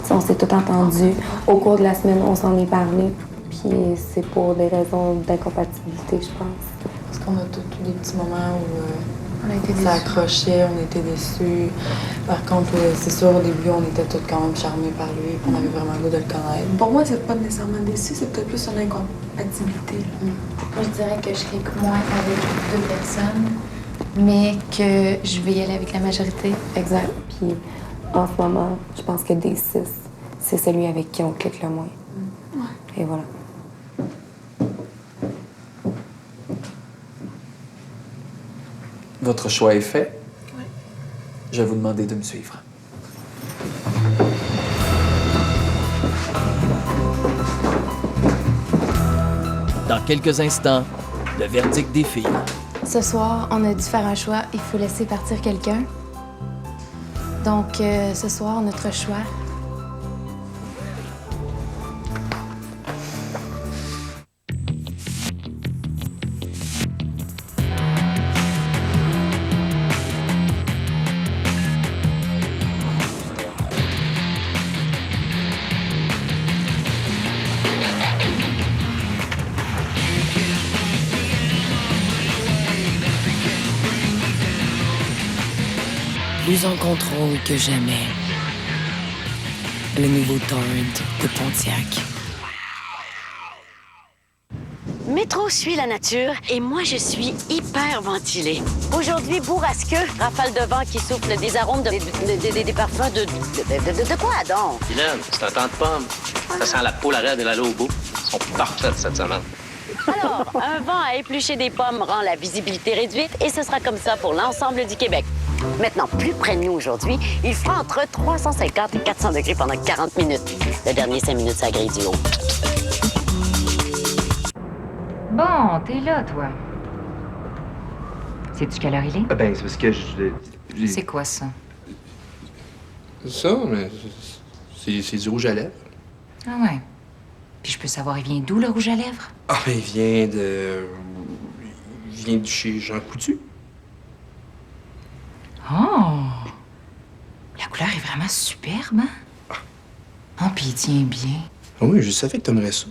on s'est tout entendu. Au cours de la semaine, on s'en est parlé. Puis c'est pour des raisons d'incompatibilité, je pense. Parce qu'on a tous des petits moments où Ça accrochait, on était déçus. Par contre, c'est sûr, au début, on était tous quand même charmés par lui. On avait vraiment le goût de le connaître. Pour moi, c'est pas nécessairement déçu, c'est peut-être plus une incompatibilité. Moi, je dirais que je serais moins avec 2 personnes, mais que je vais y aller avec la majorité. Exact. Puis en ce moment, je pense que des 6, c'est celui avec qui on clique le moins. Et voilà. Votre choix est fait. Oui. Je vais vous demander de me suivre. Dans quelques instants, le verdict défile. Ce soir, on a dû faire un choix. Il faut laisser partir quelqu'un. Donc, ce soir, notre choix. Plus en contrôle que jamais. Le nouveau Torrent de Pontiac. Métro suit la nature et moi, je suis hyper ventilée. Aujourd'hui, bourrasqueux, rafale de vent qui souffle des arômes des parfums de quoi, donc? Hélène, c'est un temps de pommes. Ça sent la poule aride et la au bout. Ils sont parfaites cette semaine. Alors, un vent à éplucher des pommes rend la visibilité réduite et ce sera comme ça pour l'ensemble du Québec. Maintenant, plus près de nous aujourd'hui, il fera entre 350 et 400 degrés pendant 40 minutes. Le dernier 5 minutes, ça grille du haut. Bon, t'es là, toi. Sais-tu quelle heure il est? Ben, c'est parce que C'est quoi, ça? Ça, mais c'est du rouge à lèvres. Ah ouais. Puis je peux savoir, il vient d'où, le rouge à lèvres? Ah, ben, il vient de chez Jean Coutu. Oh! La couleur est vraiment superbe, hein? Oh, puis il tient bien. Ah oui, je savais que t'aimerais ça.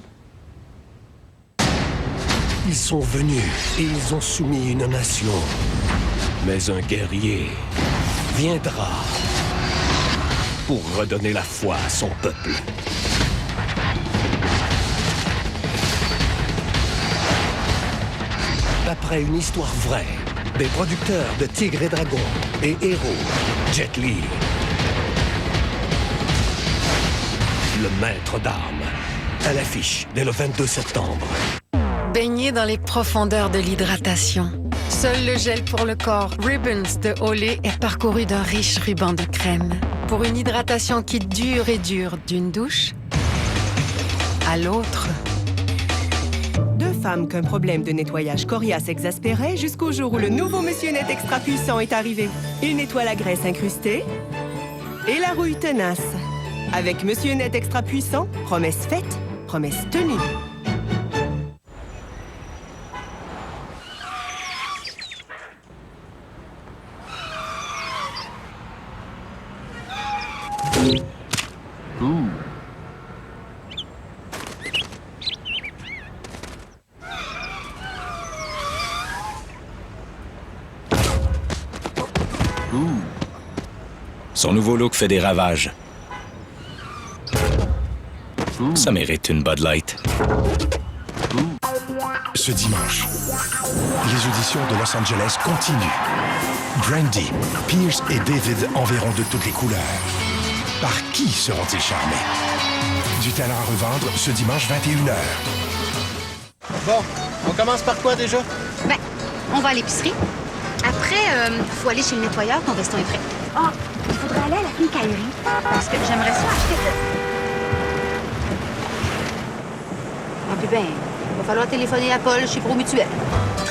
Ils sont venus et ils ont soumis une nation. Mais un guerrier viendra pour redonner la foi à son peuple. D'après une histoire vraie, des producteurs de Tigre et Dragon et Héros, Jet Li, le maître d'armes, à l'affiche dès le 22 septembre. Baigné dans les profondeurs de l'hydratation. Seul le gel pour le corps Ribbons de Olay est parcouru d'un riche ruban de crème. Pour une hydratation qui dure et dure d'une douche à l'autre. Deux femmes qu'un problème de nettoyage coriace exaspérait jusqu'au jour où le nouveau Monsieur Net Extra Puissant est arrivé. Il nettoie la graisse incrustée et la rouille tenace. Avec Monsieur Net Extra Puissant, promesse faite, promesse tenue. Son nouveau look fait des ravages. Ça mérite une Bud Light. Ce dimanche, les auditions de Los Angeles continuent. Brandy, Pierce et David en verront de toutes les couleurs. Par qui seront-ils charmés? Du talent à revendre ce dimanche 21h. Bon, on commence par quoi déjà? Ben, on va à l'épicerie. Après, faut aller chez le nettoyeur, ton veston est prêt. Ah, il faudrait aller à la quincaillerie, parce que j'aimerais ça acheter... Ah, puis ben, il va falloir téléphoner à Paul chez Promutuel.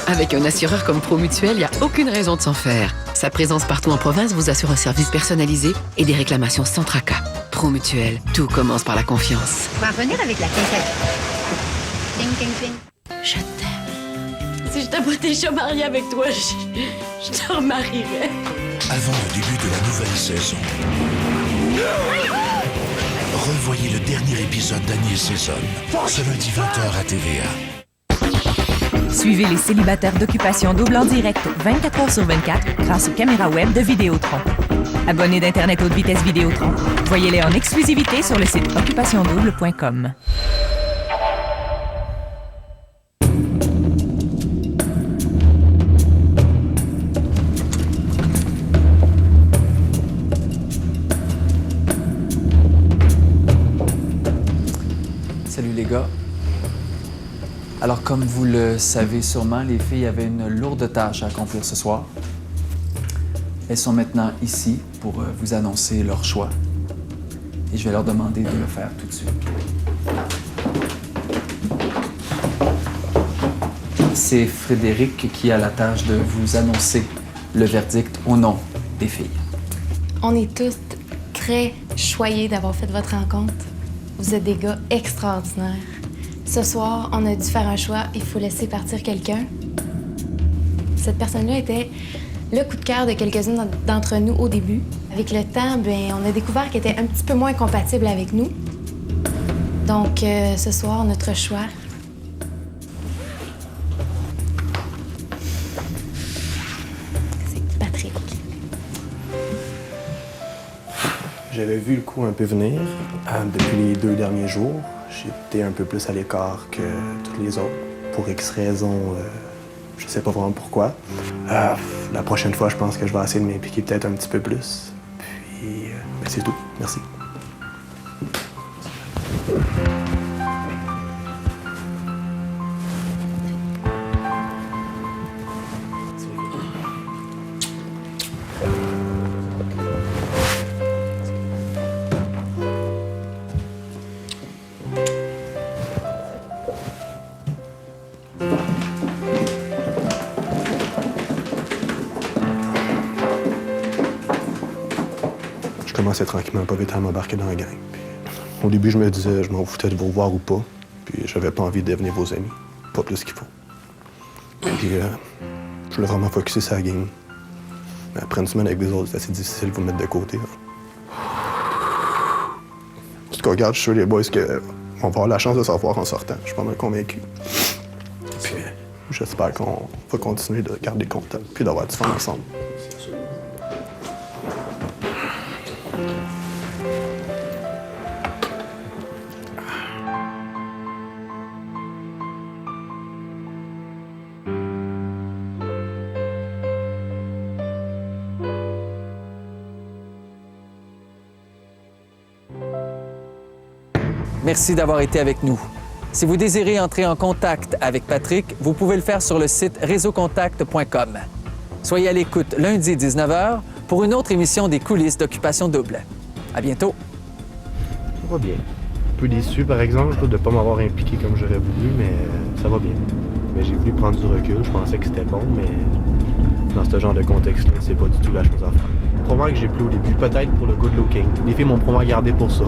Avec un assureur comme Promutuel, il n'y a aucune raison de s'en faire. Sa présence partout en province vous assure un service personnalisé et des réclamations sans tracas. Promutuel, tout commence par la confiance. On va revenir avec la quincaillerie. Ting, ting, ting. Je t'aime. Si je t'ai pas déjà mariée avec toi, je te remarierais. Avant le début de la nouvelle saison, revoyez le dernier épisode d'Agnès Saison, ce lundi 20h à TVA. Suivez les célibataires d'Occupation Double en direct 24 heures sur 24 grâce aux caméras web de Vidéotron. Abonnés d'Internet haute vitesse Vidéotron, voyez-les en exclusivité sur le site occupationdouble.com. Salut les gars. Alors, comme vous le savez sûrement, les filles avaient une lourde tâche à accomplir ce soir. Elles sont maintenant ici pour vous annoncer leur choix. Et je vais leur demander de le faire tout de suite. C'est Frédéric qui a la tâche de vous annoncer le verdict au nom des filles. On est tous très choyés d'avoir fait votre rencontre. Vous êtes des gars extraordinaires. Ce soir, on a dû faire un choix. Il faut laisser partir quelqu'un. Cette personne-là était le coup de cœur de quelques-unes d'entre nous au début. Avec le temps, on a découvert qu'elle était un petit peu moins compatible avec nous. Donc, ce soir, notre choix. C'est Patrick. J'avais vu le coup un peu venir. Depuis les 2 derniers jours, j'étais un peu plus à l'écart que toutes les autres. Pour X raisons, je sais pas vraiment pourquoi. La prochaine fois, je pense que je vais essayer de m'impliquer peut-être un petit peu plus. Puis, c'est tout. Merci. Je commençais tranquillement pas vite à m'embarquer dans la gang. Puis, au début, je me disais, je m'en foutais de vous voir ou pas. Puis j'avais pas envie de devenir vos amis. Pas plus qu'il faut. Puis je voulais vraiment focusser sur la game. Mais après une semaine avec des autres, c'est assez difficile de vous mettre de côté. En tout cas, regarde, je suis sûr, les boys, qu'on va avoir la chance de se revoir en sortant. Je suis pas mal convaincu. Puis j'espère qu'on va continuer de garder contact puis d'avoir du fun ensemble. Merci d'avoir été avec nous. Si vous désirez entrer en contact avec Patrick, vous pouvez le faire sur le site réseaucontact.com. Soyez à l'écoute lundi 19h pour une autre émission des coulisses d'Occupation Double. À bientôt. Ça va bien. Un peu déçu, par exemple, de ne pas m'avoir impliqué comme j'aurais voulu, mais ça va bien. Mais j'ai voulu prendre du recul. Je pensais que c'était bon, mais dans ce genre de contexte-là, c'est pas du tout la chose à faire. Probablement que j'ai plu au début, peut-être pour le good looking. Les filles m'ont probablement gardé pour ça.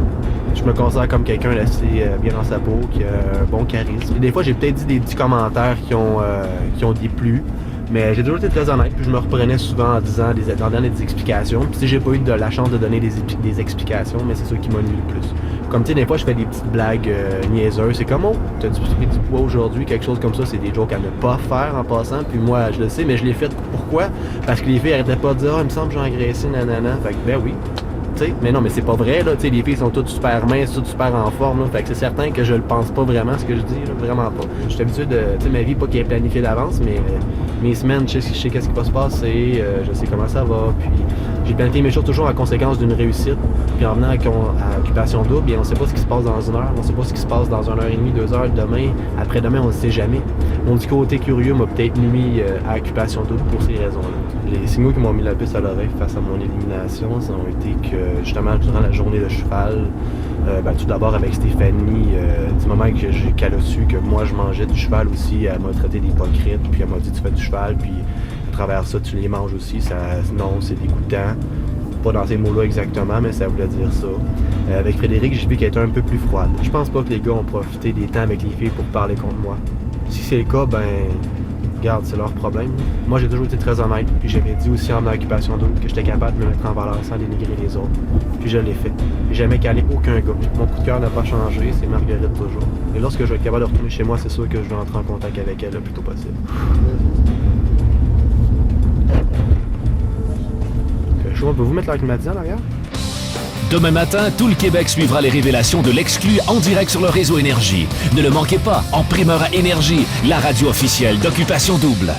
Je me considère comme quelqu'un d'assez bien dans sa peau, qui a un bon charisme. Et des fois, j'ai peut-être dit des petits commentaires qui ont déplu, mais j'ai toujours été très honnête, puis je me reprenais souvent en disant, en donnant des explications. Puis si j'ai pas eu de la chance de donner des explications, mais c'est ça qui m'a nuit le plus. Comme tu sais, des fois, je fais des petites blagues niaiseuses. C'est comme, oh, t'as pris du poids aujourd'hui, quelque chose comme ça. C'est des jokes à ne pas faire en passant. Puis moi, je le sais, mais je l'ai fait. Pourquoi? Parce que les filles arrêtaient pas de dire, oh, il me semble que j'ai engraissé, nanana. Fait que, ben oui. T'sais, mais non, mais c'est pas vrai, là. T'sais, les filles sont toutes super minces, toutes super en forme, là. Fait que c'est certain que je le pense pas vraiment, ce que je dis, là. Vraiment pas. Je suis habitué de. Tu sais, ma vie, pas qu'elle est planifiée d'avance, mais mes semaines, je sais qu'est-ce qui va se passer, je sais comment ça va. Puis j'ai planifié mes choses toujours en conséquence d'une réussite. Puis en venant à Occupation Double, bien, on sait pas ce qui se passe dans une heure, on sait pas ce qui se passe dans 1h30, 2 heures, demain, après-demain, on ne sait jamais. Mon petit côté curieux m'a peut-être nuit à Occupation Double pour ces raisons-là. Les signaux qui m'ont mis la puce à l'oreille face à mon élimination, ça ont été que, justement, durant la journée de cheval, tout d'abord avec Stéphanie, du moment qu'elle a su que moi je mangeais du cheval aussi, elle m'a traité d'hypocrite, puis elle m'a dit tu fais du cheval, puis à travers ça tu les manges aussi, non, c'est dégoûtant. Pas dans ces mots-là exactement, mais ça voulait dire ça. Avec Frédéric, j'ai vu qu'elle était un peu plus froide. Je pense pas que les gars ont profité des temps avec les filles pour parler contre moi. Si c'est le cas, regarde, c'est leur problème. Moi, j'ai toujours été très honnête, puis j'avais dit aussi en occupation double que j'étais capable de me mettre en valeur sans dénigrer les autres. Puis je l'ai fait. J'ai jamais calé aucun gars. Mon coup de cœur n'a pas changé, c'est Marguerite toujours. Et lorsque je vais être capable de retourner chez moi, c'est sûr que je vais entrer en contact avec elle le plus tôt possible. On peut vous mettre l'air climatisé en arrière? Demain matin, tout le Québec suivra les révélations de l'Exclu en direct sur le réseau Énergie. Ne le manquez pas, en primeur à Énergie, la radio officielle d'Occupation Double.